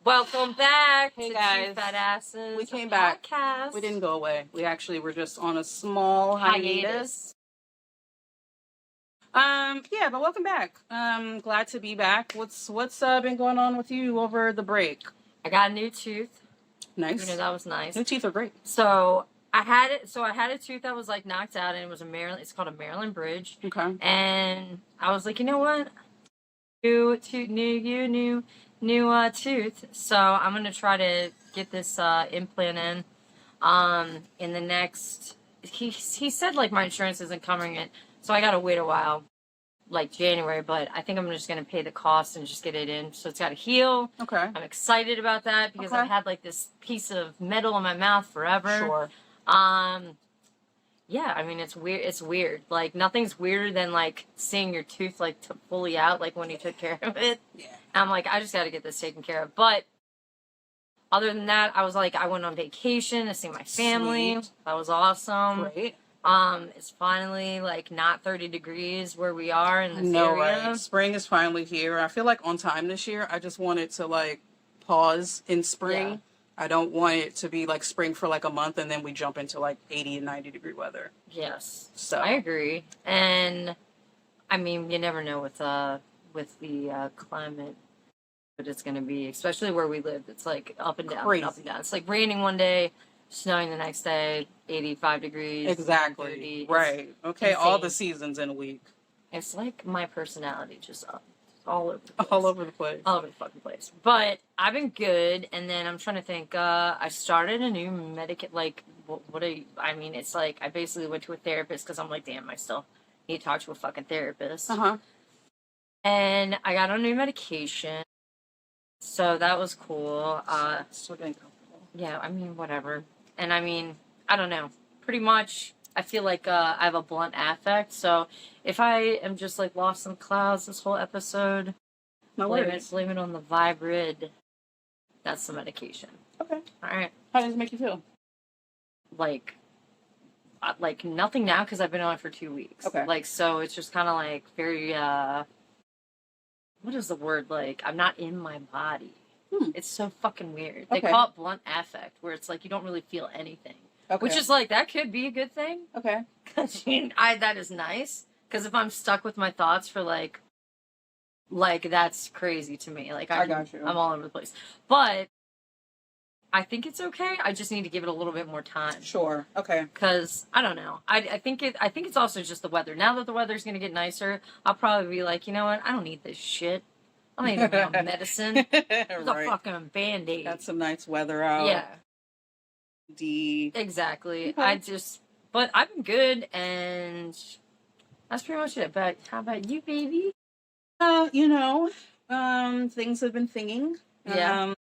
Welcome back Hey to guys. Two Fat Asses. We came back. Podcast. We didn't go away. We actually were just on a small hiatus. Yeah, but welcome back. Glad to be back. What's been going on with you over the break? I got a new tooth. Nice. You know, that was nice. New teeth are great. So I had a tooth that was like knocked out, and it was it's called a Maryland bridge. Okay. And I was like, you know what? New tooth. So I'm gonna try to get this implant in the next. He said like my insurance isn't covering it, so I gotta wait a while, like January. But I think I'm just gonna pay the cost and just get it in. So it's gotta heal. Okay. I'm excited about that because I've had like this piece of metal in my mouth forever. Sure. Yeah, I mean, it's weird. It's weird. Like, nothing's weirder than, like, seeing your tooth, like, fully out, like, when you took care of it. Yeah. And I'm like, I just got to get this taken care of. But other than that, I was like, I went on vacation to see my family. Sweet. That was awesome. Great. It's finally, like, not 30 degrees where we are in this No, area. right. Spring is finally here. I feel like on time this year. I just wanted to, like, pause in spring. Yeah. I don't want it to be like spring for like a month and then we jump into like 80 and 90 degree weather. Yes. So I agree. And I mean, you never know with the climate that it's going to be, especially where we live. It's like up and down and up and down. It's like raining one day, snowing the next day, 85 degrees. Exactly. 30. Right. Okay. Insane. All the seasons in a week. It's like my personality just up. All over the place. All over the place. All over the fucking place. But I've been good, and then I'm trying to think, I started a new I mean, it's like, I basically went to a therapist, because I'm like, damn, I still need to talk to a fucking therapist. Uh-huh. And I got on new medication, so that was cool. Still getting comfortable. Yeah, I mean, whatever. And I mean, I don't know. Pretty much, I feel like I have a blunt affect, so if I am just like lost in the clouds this whole episode, blame it on the Vibrid. That's the medication. Okay. All right. How does it make you feel? Like nothing now because I've been on it for 2 weeks. Okay. Like, so it's just kind of like very what is the word? Like, I'm not in my body. It's so fucking weird. They call it blunt affect, where it's like you don't really feel anything. Okay. Which is like, that could be a good thing. Okay. Because that is nice. Because if I'm stuck with my thoughts for like that's crazy to me. Like, I got you. I'm all over the place. But I think it's okay. I just need to give it a little bit more time. Sure. Okay. Because I don't know. I think it's also just the weather. Now that the weather's gonna get nicer, I'll probably be like, you know what? I don't need this shit. I don't need no medicine. There's a fucking Band-Aid. Got some nice weather out. Yeah. Okay. Exactly. But I've been good, and that's pretty much it. But how about you, baby? Things have been thinking. Yeah.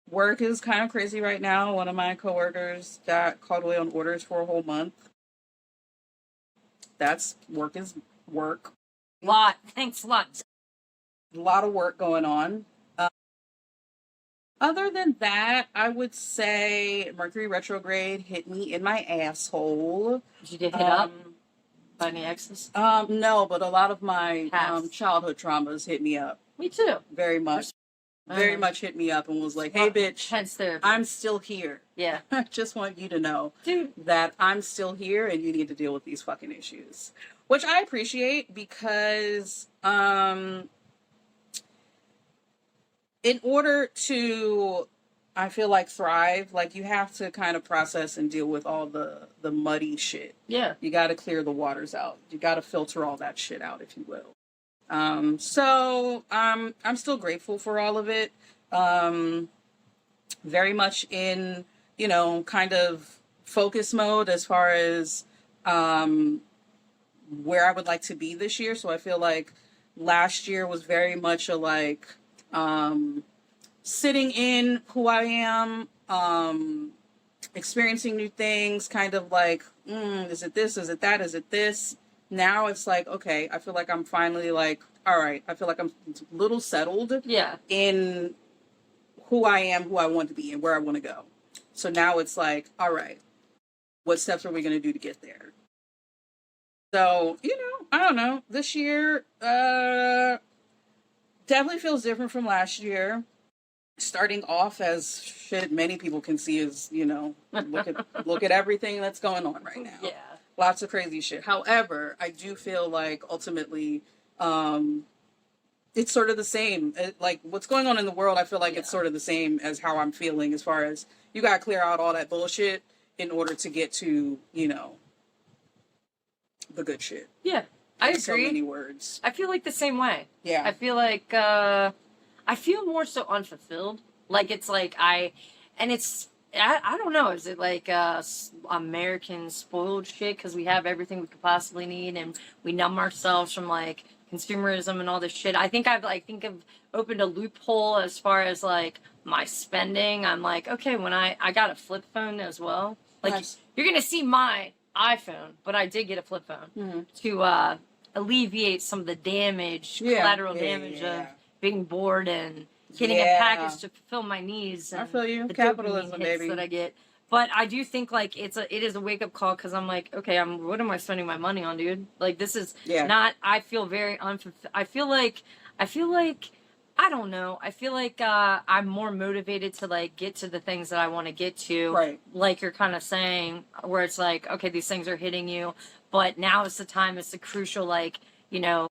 Work is kind of crazy right now. One of my coworkers got called away on orders for a whole month. That's work is work. Thanks a lot. A lot of work going on. Other than that, I would say Mercury retrograde hit me in my asshole. Did you get hit up by any exes? No, but a lot of my childhood traumas hit me up. Me too. Very much. Very much hit me up and was like, hey, bitch, hence therapy. I'm still here. Yeah. I just want you to know, dude, that I'm still here and you need to deal with these fucking issues. Which I appreciate because in order to, I feel like, thrive, like, you have to kind of process and deal with all the muddy shit. Yeah. You got to clear the waters out. You got to filter all that shit out, if you will. So I'm still grateful for all of it. Very much in, kind of focus mode as far as where I would like to be this year. So I feel like last year was very much a like sitting in who I am, experiencing new things, kind of like, is it this? Is it that? Is it this? Now it's like, okay, I feel like I'm finally like, all right, I feel like I'm a little settled in who I am, who I want to be, and where I want to go. So now it's like, all right, what steps are we going to do to get there? So, I don't know. This year definitely feels different from last year. starting off as shit many people can see is, you know, look at everything that's going on right now. Yeah. Lots of crazy shit. However, I do feel like ultimately, it's sort of the same. Like what's going on in the world, I feel like it's sort of the same as how I'm feeling as far as you got to clear out all that bullshit in order to get to, you know, the good shit. Yeah. I agree. So many words. I feel like the same way. Yeah. I feel like, I feel more so unfulfilled. Like it's like I don't know. Is it like American spoiled shit because we have everything we could possibly need and we numb ourselves from like consumerism and all this shit? I think I've opened a loophole as far as like my spending. I'm like, okay, when I got a flip phone as well. Like nice. You're gonna see my iPhone, but I did get a flip phone to alleviate some of the damage, collateral damage of being bored and getting a package to fulfill my needs. And I feel you. The Capitalism, hits baby. That I get. But I do think like it is a wake up call because I'm like, okay, what am I spending my money on, dude? Like this is not. I feel very unfulfilled. I feel like I don't know. I feel like I'm more motivated to like get to the things that I want to get to. Right. Like you're kind of saying, where it's like, okay, these things are hitting you, but now is the time. It's the crucial, like, you know,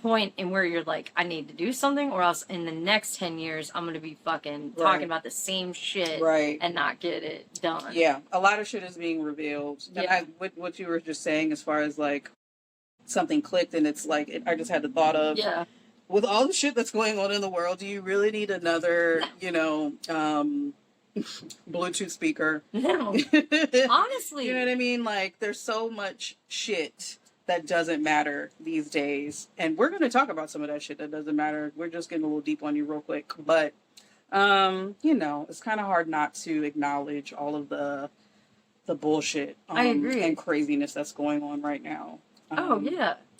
point in where you're like, I need to do something, or else in the next 10 years, I'm gonna be fucking talking about the same shit, and not get it done. Yeah, a lot of shit is being revealed. And what you were just saying, as far as like something clicked, and it's like I just had the thought of with all the shit that's going on in the world, do you really need another, you know, Bluetooth speaker? No, honestly, you know what I mean? Like, there's so much shit that doesn't matter these days, and we're going to talk about some of that shit that doesn't matter. We're just getting a little deep on you real quick, but you know, it's kind of hard not to acknowledge all of the bullshit I agree. And craziness that's going on right now.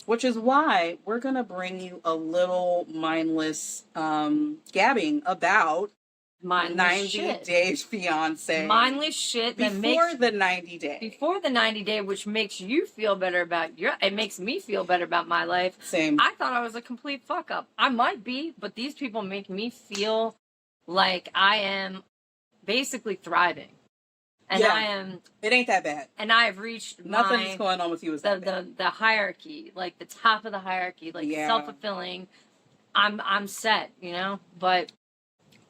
Which is why we're going to bring you a little mindless gabbing about 90 Days Fiance. Mindless shit that before the 90 day. Before the 90 day, which makes you feel better about it makes me feel better about my life. Same. I thought I was a complete fuck up. I might be, but these people make me feel like I am basically thriving. And I am. It ain't that bad. And I have reached nothing's going on with you. Is the hierarchy, like the top of the hierarchy, like self-fulfilling. I'm set, you know. But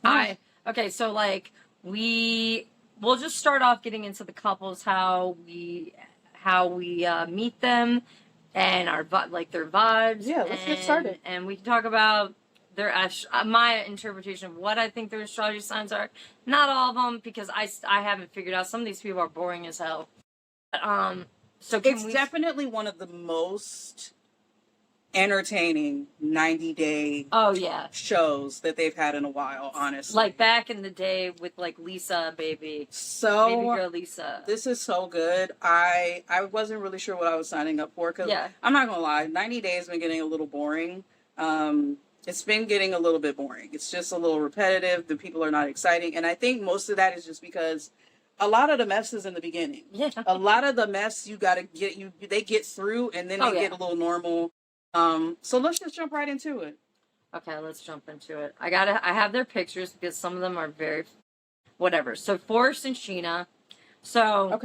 okay, so like we'll just start off getting into the couples, how we meet them, and our their vibes. Yeah, let's get started. And we can talk about their my interpretation of what I think their astrology signs are. Not all of them, because I haven't figured out. Some of these people are boring as hell. But, so it's definitely one of the most entertaining 90-day shows that they've had in a while, honestly. Like back in the day with like Lisa, baby girl Lisa. This is so good. I wasn't really sure what I was signing up for, because I'm not gonna lie, 90 days has been getting a little boring. It's been getting a little bit boring. It's just a little repetitive. The people are not exciting. And I think most of that is just because a lot of the mess is in the beginning. Yeah. A lot of the mess you gotta they get through, and then they get a little normal. So let's just jump right into it. Okay, let's jump into it. I have their pictures because some of them are very whatever. So Forrest and Sheena. So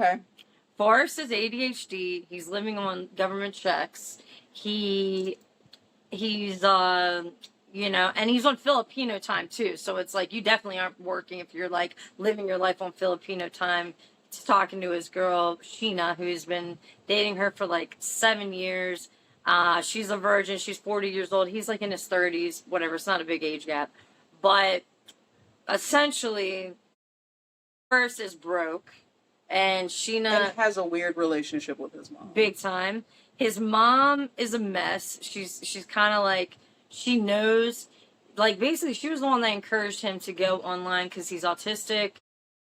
Forrest is ADHD. He's living on government checks. He's you know, and he's on Filipino time too. So it's like you definitely aren't working if you're like living your life on Filipino time. He's talking to his girl Sheena, who's been dating her for like 7 years. She's a virgin. She's 40 years old. He's like in his 30s. Whatever. It's not a big age gap. But essentially, Forrest is broke, and Sheena has a weird relationship with his mom. Big time. His mom is a mess. She's kind of like, she knows, like basically she was the one that encouraged him to go online because he's autistic.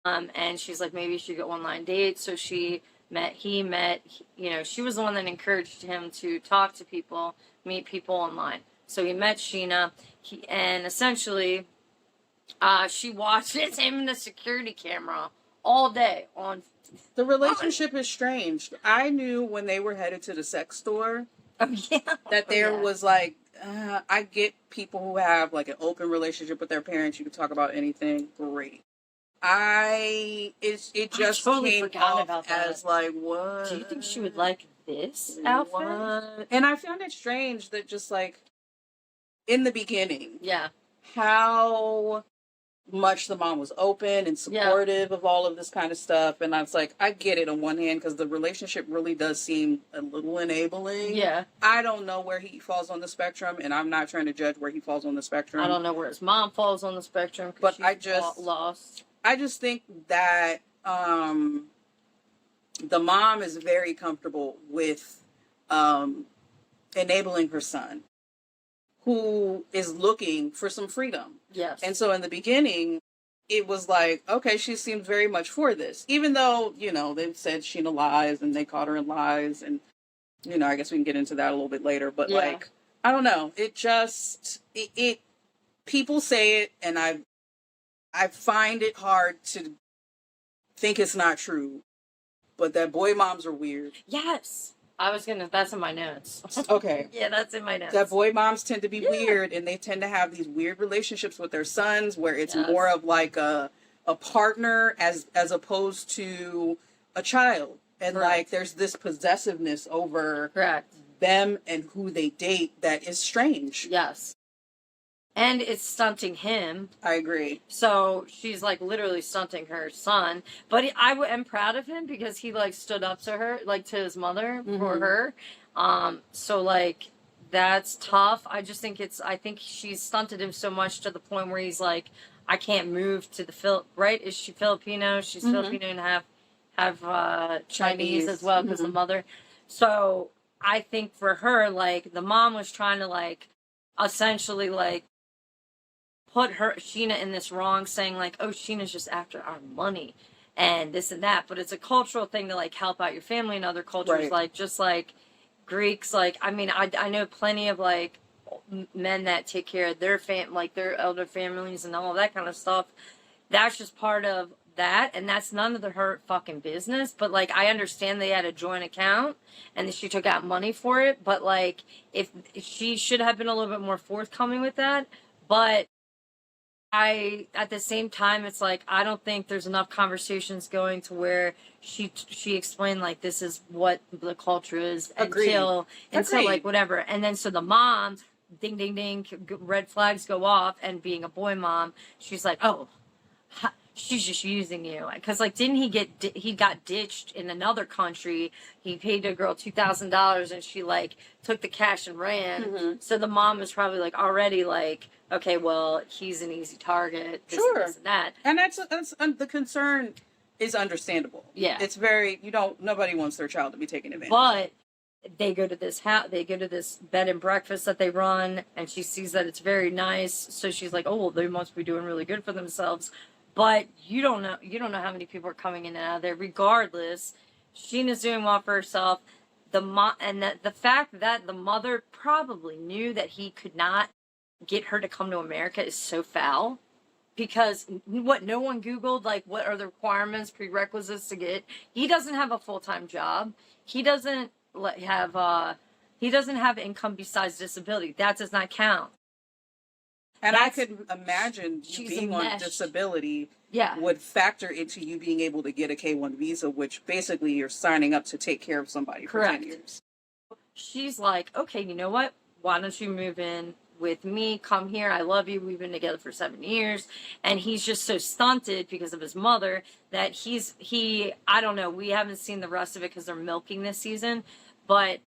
And she's like, maybe you should go online dates. So he met, you know, she was the one that encouraged him to talk to people, meet people online. So he met Sheena, and essentially, she watches him in the security camera all day on. The relationship is strange. I knew when they were headed to the sex store that there was like I get people who have like an open relationship with their parents. You can talk about anything. Great. It just totally came forgot off about that. as like, what? Do you think she would like this outfit? What? And I found it strange that just like in the beginning, yeah, how much the mom was open and supportive of all of this kind of stuff. And I was like, I get it on one hand because the relationship really does seem a little enabling. Yeah. I don't know where he falls on the spectrum, and I'm not trying to judge where he falls on the spectrum. I don't know where his mom falls on the spectrum, but she's I just lost. I just think that the mom is very comfortable with enabling her son, who is looking for some freedom. Yes. And so in the beginning, it was like, okay, she seems very much for this. Even though, they've said Sheena lies and they caught her in lies. And, I guess we can get into that a little bit later. But, like, I don't know. It just, people say it, and I find it hard to think it's not true. But that boy moms are weird. Yes. That's in my notes. Okay. Yeah, that's in my notes. That boy moms tend to be weird, and they tend to have these weird relationships with their sons where it's more of like a partner as opposed to a child. And like there's this possessiveness over them and who they date that is strange. Yes. And it's stunting him. I agree. So she's like literally stunting her son. But I am proud of him because he like stood up to her, like to his mother for her. So like that's tough. I think she's stunted him so much to the point where he's like, I can't move to the right? Is she Filipino? She's Filipino and have Chinese as well because the mother. So I think for her, like the mom was trying to like essentially like put Sheena in this wrong, saying like, oh, Sheena's just after our money and this and that. But it's a cultural thing to like help out your family in other cultures, like just like Greeks. Like, I mean, I know plenty of like men that take care of their like their elder families and all of that kind of stuff. That's just part of that, and that's none of her fucking business. But like, I understand they had a joint account and that she took out money for it. But like, if she should have been a little bit more forthcoming with that, but at the same time, it's like, I don't think there's enough conversations going to where she explained, like, this is what the culture is until like, whatever. And then, so the mom, ding, ding, ding, red flags go off, and being a boy mom, she's like, oh, she's just using you. Because, like, didn't he got ditched in another country. He paid a girl $2,000 and she, like, took the cash and ran. So the mom was probably, like, already, like, okay, well, he's an easy target. This and this and that. And that's the concern is understandable. Yeah. It's very, nobody wants their child to be taken advantage of. But they go to this they go to this bed and breakfast that they run, and she sees that it's very nice. So she's like, oh, well, they must be doing really good for themselves. But you don't know how many people are coming in and out of there. Regardless, Sheena's doing well for herself. The fact that the mother probably knew that he could not get her to come to America is so foul. Because no one Googled, like, what are the requirements, prerequisites to get. He doesn't have a full-time job. He doesn't have income besides disability. That does not count. And I could imagine you being on disability would factor into you being able to get a K-1 visa, which basically you're signing up to take care of somebody for 10 years. She's like, okay, you know what? Why don't you move in with me? Come here. I love you. We've been together for 7 years. And he's just so stunted because of his mother that I don't know. We haven't seen the rest of it because they're milking this season. But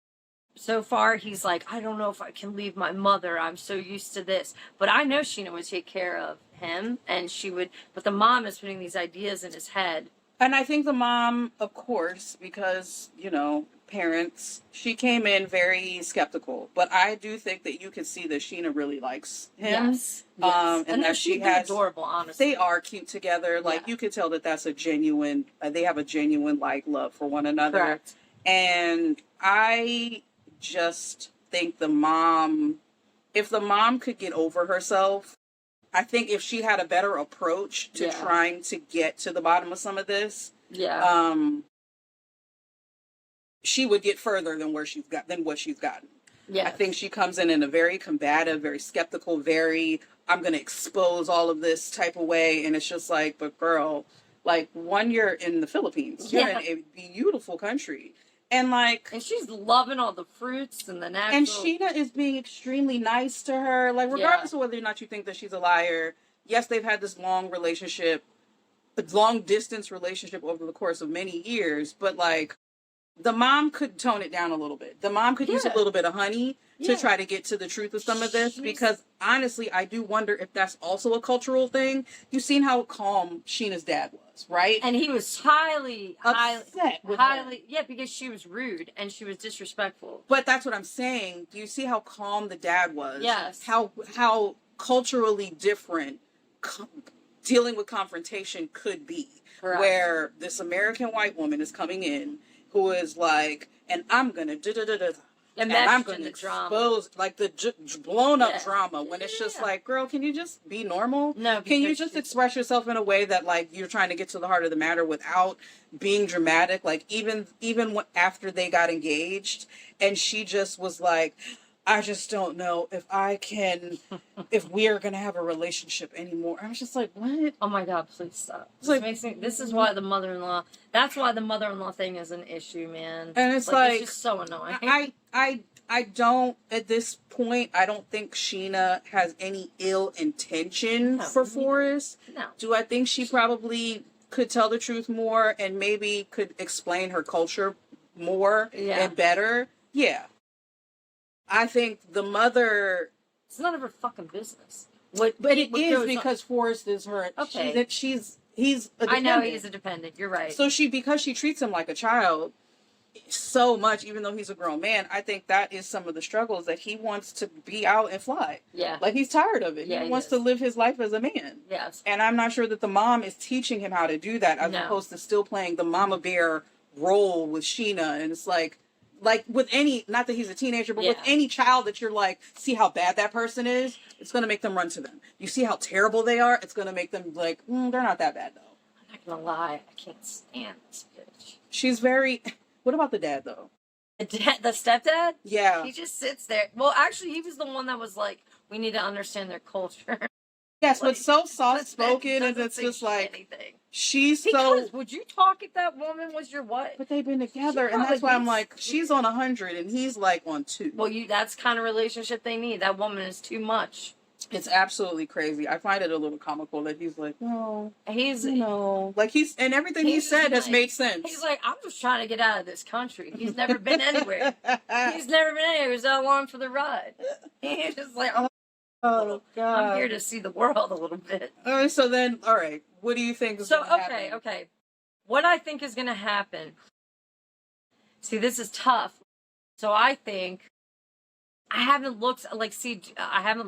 so far, he's like, I don't know if I can leave my mother. I'm so used to this. But I know Sheena would take care of him, and she would. But the mom is putting these ideas in his head. And I think the mom, of course, because, parents, she came in very skeptical. But I do think that you can see that Sheena really likes him. Yes. And that she has adorable, honestly. They are cute together. Like, you could tell that that's a genuine, they have a genuine, like, love for one another. Correct. And I just think if the mom could get over herself, I think if she had a better approach to trying to get to the bottom of some of this, she would get further than what she's gotten. I think she comes in a very combative, very skeptical, very, I'm going to expose all of this type of way. And it's just like, but girl, like, one, you're in the Philippines. You're in a beautiful country. And like, and she's loving all the fruits and the natural. And Sheena is being extremely nice to her. Like, regardless of whether or not you think that she's a liar, yes, they've had this long distance relationship over the course of many years. But like, the mom could tone it down a little bit. The mom could use a little bit of honey to try to get to the truth of some of this. Because honestly, I do wonder if that's also a cultural thing. You've seen how calm Sheena's dad was, right? And he was highly with her. Yeah, because she was rude and she was disrespectful. But that's what I'm saying. Do you see how calm the dad was? Yes. How culturally different dealing with confrontation could be. Correct. Where this American white woman is coming in who is like, and I'm going to and I'm going to expose, like, the blown up drama when it's just like, girl, can you just be normal? No. Can you just express yourself in a way that, like, you're trying to get to the heart of the matter without being dramatic? Like, even after they got engaged and she just was like, I just don't know if if we are going to have a relationship anymore. I was just like, what? Oh my God, please stop. This is why the mother-in-law, that's why the mother-in-law thing is an issue, man. And it's like it's just so annoying. I don't, at this point, I don't think Sheena has any ill intention for Forrest. No. Do I think she probably could tell the truth more and maybe could explain her culture more and better? Yeah. I think the mother... It's none of her fucking business. But it is because Forrest is her... Okay. He's a dependent. I know he's a dependent. You're right. So because she treats him like a child so much, even though he's a grown man, I think that is some of the struggles that he wants to be out and fly. Yeah. Like, he's tired of it. He wants to live his life as a man. Yes. And I'm not sure that the mom is teaching him how to do that as opposed to still playing the mama bear role with Sheena. And it's like with any, not that he's a teenager, but with any child that you're like, see how bad that person is, it's going to make them run to them. You see how terrible they are, it's going to make them like, they're not that bad though. I'm not going to lie, I can't stand this bitch. She's very, what about the dad though? The stepdad? Yeah. He just sits there. Well, actually, he was the one that was like, we need to understand their culture. Yes, but so soft-spoken, and it's just like, anything. Because would you talk if that woman was your wife? But they've been together, and that's why I'm like, she's on 100, and he's like on 2. Well, that's the kind of relationship they need. That woman is too much. It's absolutely crazy. I find it a little comical that he's like, no. Like and everything he said has made sense. He's like, I'm just trying to get out of this country. He's never been anywhere. He's never been anywhere. He was along for the ride. He's just like, oh, God. I'm here to see the world a little bit. So then, all right. What do you think is going to happen? Okay. What I think is going to happen. See, this is tough. So I think I haven't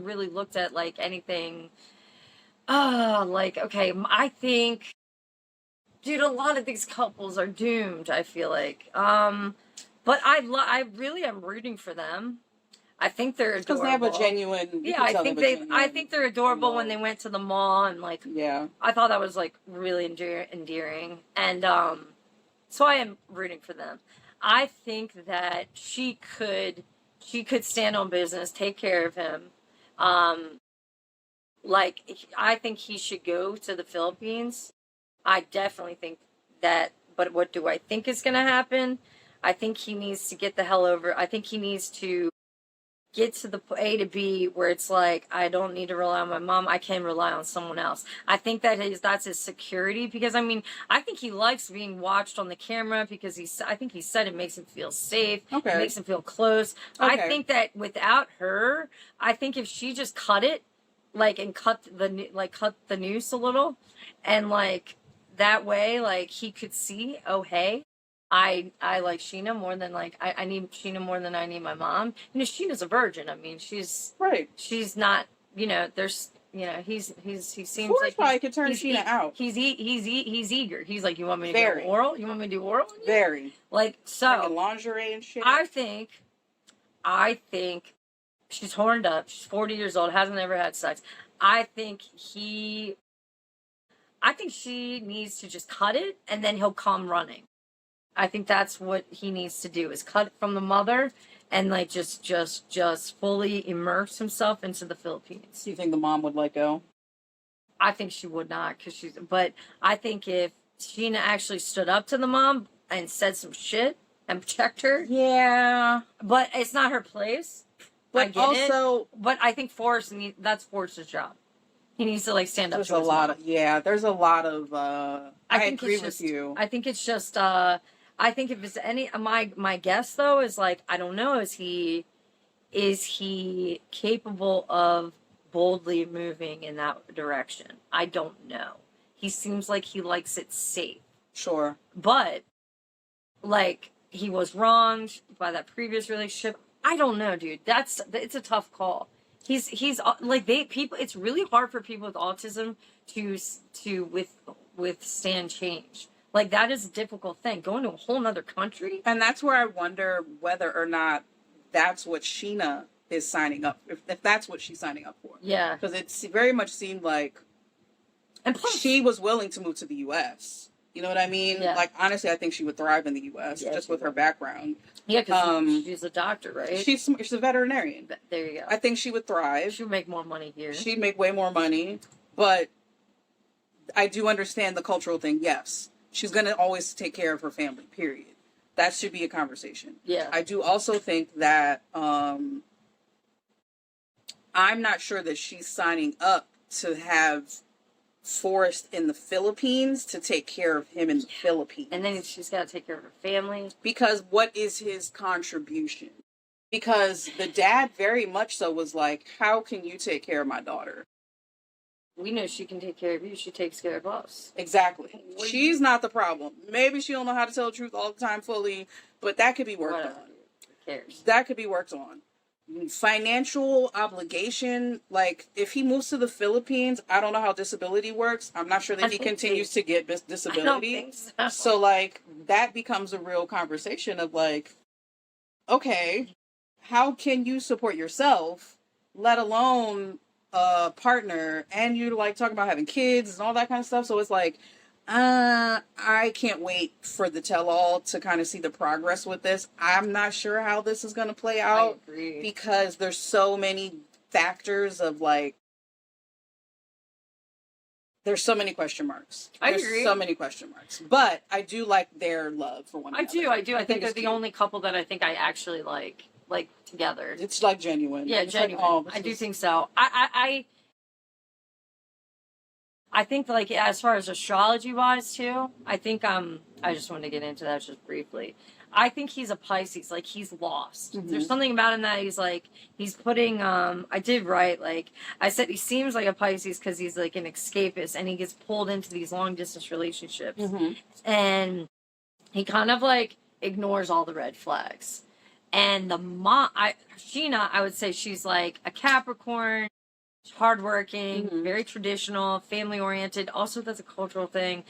really looked at like anything. I think, dude, a lot of these couples are doomed, I feel like. But I really am rooting for them. I think they're adorable. Because they have a genuine... I think they're adorable when they went to the mall and like... Yeah. I thought that was like really endearing. And so I am rooting for them. I think that she could stand on business, take care of him. I think he should go to the Philippines. I definitely think that, but what do I think is going to happen? I think he needs to get the hell over. I think he needs to get to the A to B where it's like, I don't need to rely on my mom. I can rely on someone else. I think that's his security because, I mean, I think he likes being watched on the camera because I think he said it makes him feel safe. Okay. It makes him feel close. Okay. I think that without her, I think if she just cut it, and cut the noose a little and that way, he could see, oh, hey, I like Sheena more than I need Sheena more than I need my mom. Sheena's a virgin. I mean, she's right. She's not. There's. He seems like probably could turn Sheena out. He's eager. He's like, you want me to do oral? You want me to do oral? Very. So. Lingerie and shit. I think she's horned up. She's 40 years old. Hasn't ever had sex. I think she needs to just cut it, and then he'll come running. I think that's what he needs to do is cut it from the mother and like just fully immerse himself into the Philippines. Do you think the mom would let go? I think she would not, but I think if Sheena actually stood up to the mom and said some shit and checked her. Yeah. But it's not her place. But also, but I think that's Forrest's job. He needs to like stand up to his mom. There's a lot of I agree with you. I think it's just I think if it's my guess though is like, I don't know, is he capable of boldly moving in that direction? I don't know. He seems like he likes it safe. Sure. But like, he was wronged by that previous relationship. I don't know, dude. It's a tough call. He's like, it's really hard for people with autism to withstand change. Like, that is a difficult thing. Going to a whole nother country. And that's where I wonder whether or not that's what Sheena is signing up, if that's what she's signing up for. Yeah. Because it very much seemed like she was willing to move to the U.S. You know what I mean? Yeah. Like, honestly, I think she would thrive in the U.S. just with her background. Yeah, because she's a doctor, right? She's a veterinarian. There you go. I think she would thrive. She would make more money here. She'd make way more money. But I do understand the cultural thing, yes. She's going to always take care of her family, period. That should be a conversation. Yeah. I do also think that I'm not sure that she's signing up to have Forrest in the Philippines to take care of him in the Philippines. And then she's got to take care of her family. Because what is his contribution? Because the dad very much so was like, how can you take care of my daughter? We know she can take care of you. She takes care of us. Exactly. She's not the problem. Maybe she don't know how to tell the truth all the time fully, but that could be worked on. Who cares? That could be worked on. Financial obligation, like, if he moves to the Philippines, I don't know how disability works. I'm not sure that he continues to get disability. I don't think so. So, like, that becomes a real conversation of, like, okay, how can you support yourself, let alone a partner, and you like talking about having kids and all that kind of stuff. So it's like, I can't wait for the tell-all to kind of see the progress with this. I'm not sure how this is going to play out. I agree. Because there's so many factors of like, there's so many question marks. I agree. So many question marks. But I do like their love for one another. I do. I think they're the only couple that I think I actually like together. It's like genuine. Yeah, it's genuine. Like, I do think so. I think, like, as far as astrology wise too, I think I just wanted to get into that just briefly. I think he's a Pisces. Like, he's lost. Mm-hmm. There's something about him that he's putting, I did write, like, I said he seems like a Pisces because he's like an escapist and he gets pulled into these long distance relationships. Mm-hmm. And he kind of like ignores all the red flags. And Sheena, I would say she's like a Capricorn, hardworking, mm-hmm. very traditional, family oriented. Also, that's a cultural thing.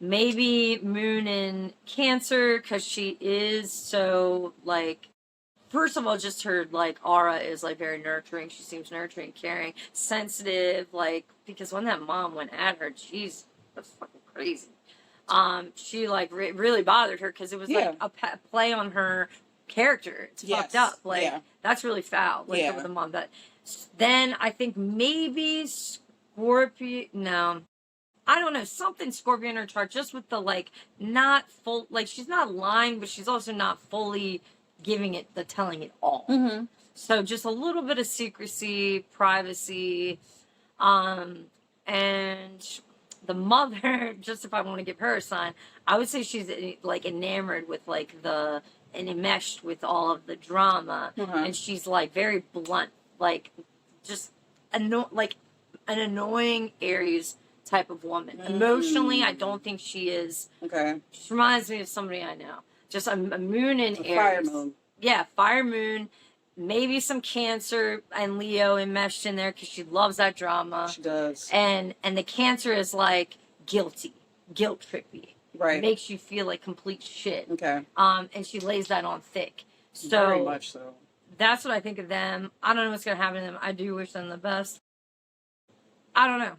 Maybe Moon in Cancer, because she is so, like, first of all, just her, like, aura is, like, very nurturing. She seems nurturing, caring, sensitive, like, because when that mom went at her, jeez, that's fucking crazy. She, like, really bothered her, because it was, like, a play on her character. It's fucked up. Like, that's really foul. Like, with the mom. But then I think maybe Scorpio, no. I don't know, something Scorpio in her chart, just with the, like, not full, like, she's not lying, but she's also not fully telling it all. Mm-hmm. So just a little bit of secrecy, privacy, and the mother, just if I want to give her a sign, I would say she's, like, enamored with, like, and enmeshed with all of the drama, and she's, like, very blunt, like, just, like, an annoying Aries type of woman. Emotionally, I don't think she is. Okay. She reminds me of somebody I know. Just a moon in Aries. Fire moon. Yeah, fire moon. Maybe some Cancer and Leo enmeshed in there because she loves that drama. She does. And the Cancer is like guilt trippy. Right. It makes you feel like complete shit. Okay. And she lays that on thick. So very much so. That's what I think of them. I don't know what's gonna happen to them. I do wish them the best. I don't know.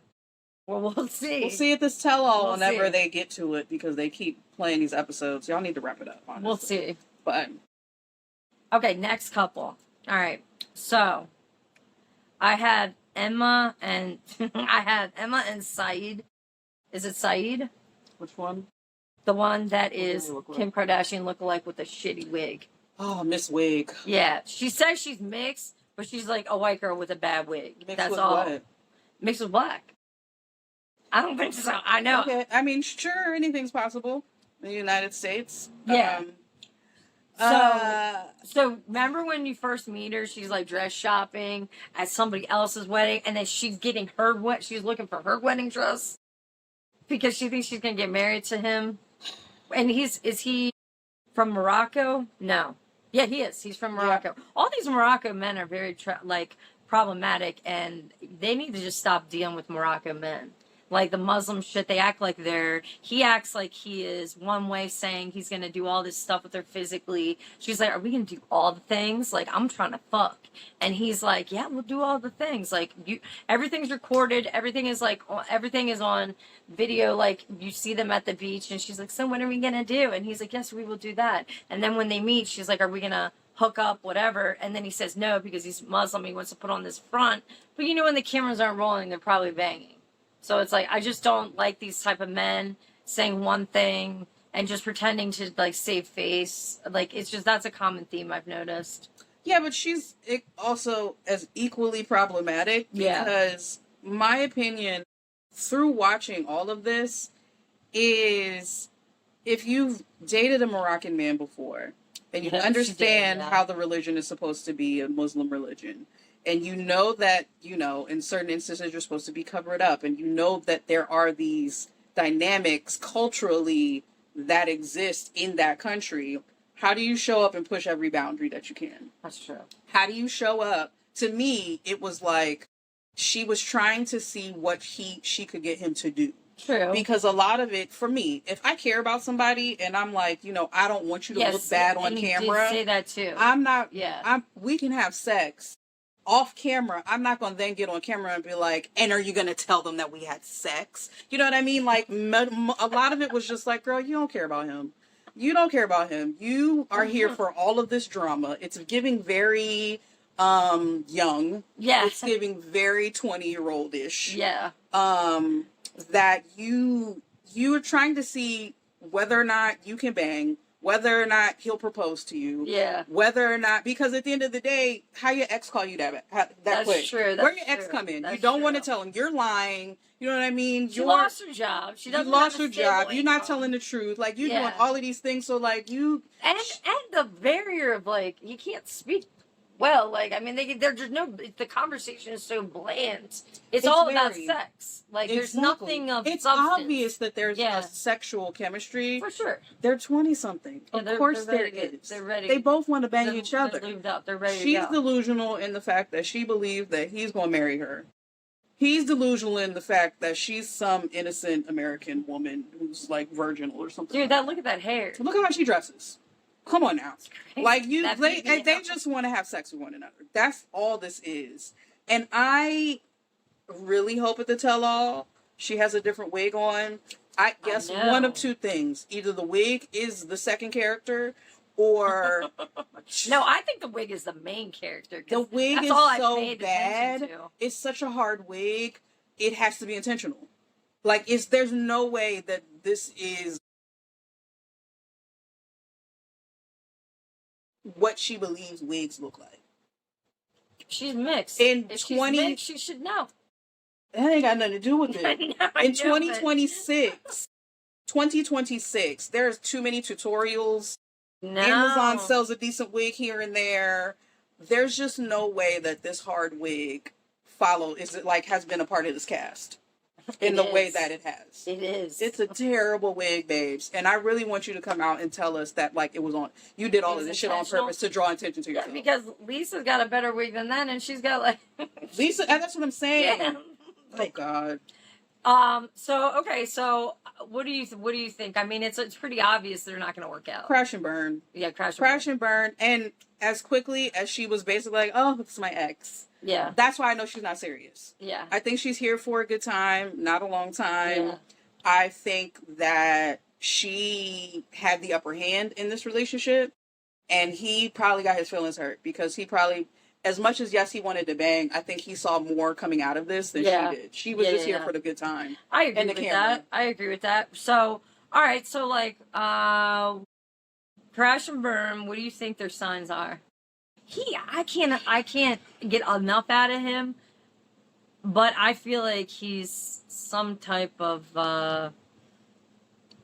Well, we'll see. We'll see at this tell-all whenever they get to it, because they keep playing these episodes. Y'all need to wrap it up, honestly. We'll see. But Okay, next couple. All right. So I had Emma and Saeed. Is it Saeed? Which one? The one that is Kim Kardashian lookalike with a shitty wig. Oh, Miss Wig. Yeah, she says she's mixed, but she's like a white girl with a bad wig. Mixed That's with all. What? Mixed with black. I don't think so. I know. Okay. I mean, sure, anything's possible in the United States. Yeah. So remember when you first meet her, she's like dress shopping at somebody else's wedding, and then she's getting she's looking for her wedding dress because she thinks she's gonna get married to him. And is he from Morocco? No. Yeah, he is. He's from Morocco. Yeah. All these Morocco men are very problematic, and they need to just stop dealing with Morocco men. Like the Muslim shit, he acts like he is one way, saying he's gonna do all this stuff with her physically. She's like, are we gonna do all the things? Like, I'm trying to fuck. And he's like, yeah, we'll do all the things. Like, everything's recorded, everything is on video, like you see them at the beach, and she's like, so what are we gonna do? And he's like, yes, we will do that. And then when they meet, she's like, are we gonna hook up, whatever? And then he says no, because he's Muslim, he wants to put on this front. But when the cameras aren't rolling, they're probably banging. So it's like, I just don't like these type of men saying one thing and just pretending to like save face. Like, it's just, that's a common theme I've noticed. Yeah, but she's also as equally problematic because my opinion through watching all of this is, if you've dated a Moroccan man before and you understand how the religion is supposed to be a Muslim religion, and you know that, in certain instances you're supposed to be covered up, and you know that there are these dynamics culturally that exist in that country, how do you show up and push every boundary that you can? That's true. How do you show up? To me, it was like she was trying to see what she could get him to do. True. Because a lot of it, for me, if I care about somebody and I'm like, I don't want you to look bad on camera. Did say that too. I'm not. Yeah. We can have sex off camera. I'm not going to then get on camera and be like, and are you going to tell them that we had sex? You know what I mean? Like, a lot of it was just like, girl, you don't care about him. You don't care about him. You are here for all of this drama. It's giving very young. Yeah. It's giving very 20-year-old-ish. Yeah. That you are trying to see whether or not you can bang, whether or not he'll propose to you. Yeah. Whether or not, because at the end of the day, how your ex call you that That's quick? True. Where your ex come in? You don't want to tell him you're lying. You know what I mean? She lost her job. She doesn't. You lost her job. You're not telling the truth. Like, you're doing all of these things. So like you and the barrier of like, you can't speak well. Like, I mean, there's just no. The conversation is so bland. It's all about sex. Like, there's nothing of. It's substance. obvious that there's a sexual chemistry. For sure. They're 20-something. Of course there is. They're ready. They both want to bang each other. They're lubed up. They're ready. She's delusional in the fact that she believes that he's going to marry her. He's delusional in the fact that she's some innocent American woman who's like virginal or something. Dude, look at that hair. Look at how she dresses. Come on now. Like, they just want to have sex with one another. That's all this is. And I really hope at the tell-all she has a different wig on. I guess one of two things. Either the wig is the second character, or no, I think the wig is the main character. The wig is so bad. It's such a hard wig. It has to be intentional. Like, there's no way that this is what she believes wigs look like. She's mixed. She's mixed, she should know. That ain't got nothing to do with it. In 2026, there's too many tutorials. No. Amazon sells a decent wig here and there. There's just no way that this hard wig has been a part of this cast in the way that it has. It is. It's a terrible wig, babes. And I really want you to come out and tell us that it was on. You did all of this shit on purpose to draw attention to yourself. Because Lisa's got a better wig than that, and she's got Lisa. That's what I'm saying. Yeah. Oh God. So what do you think? I mean, it's pretty obvious they're not going to work out. Crash and burn. Yeah, crash and burn. And as quickly as she was basically like, oh, it's my ex. Yeah. That's why I know she's not serious. Yeah. I think she's here for a good time, not a long time. Yeah. I think that she had the upper hand in this relationship. And he probably got his feelings hurt because he probably, as much as yes, he wanted to bang, I think he saw more coming out of this than she did. She was just here for the good time. I agree with that. I agree with that. So, all right. So, like, Crash and Burn, what do you think their signs are? I can't get enough out of him, but I feel like he's some type of, I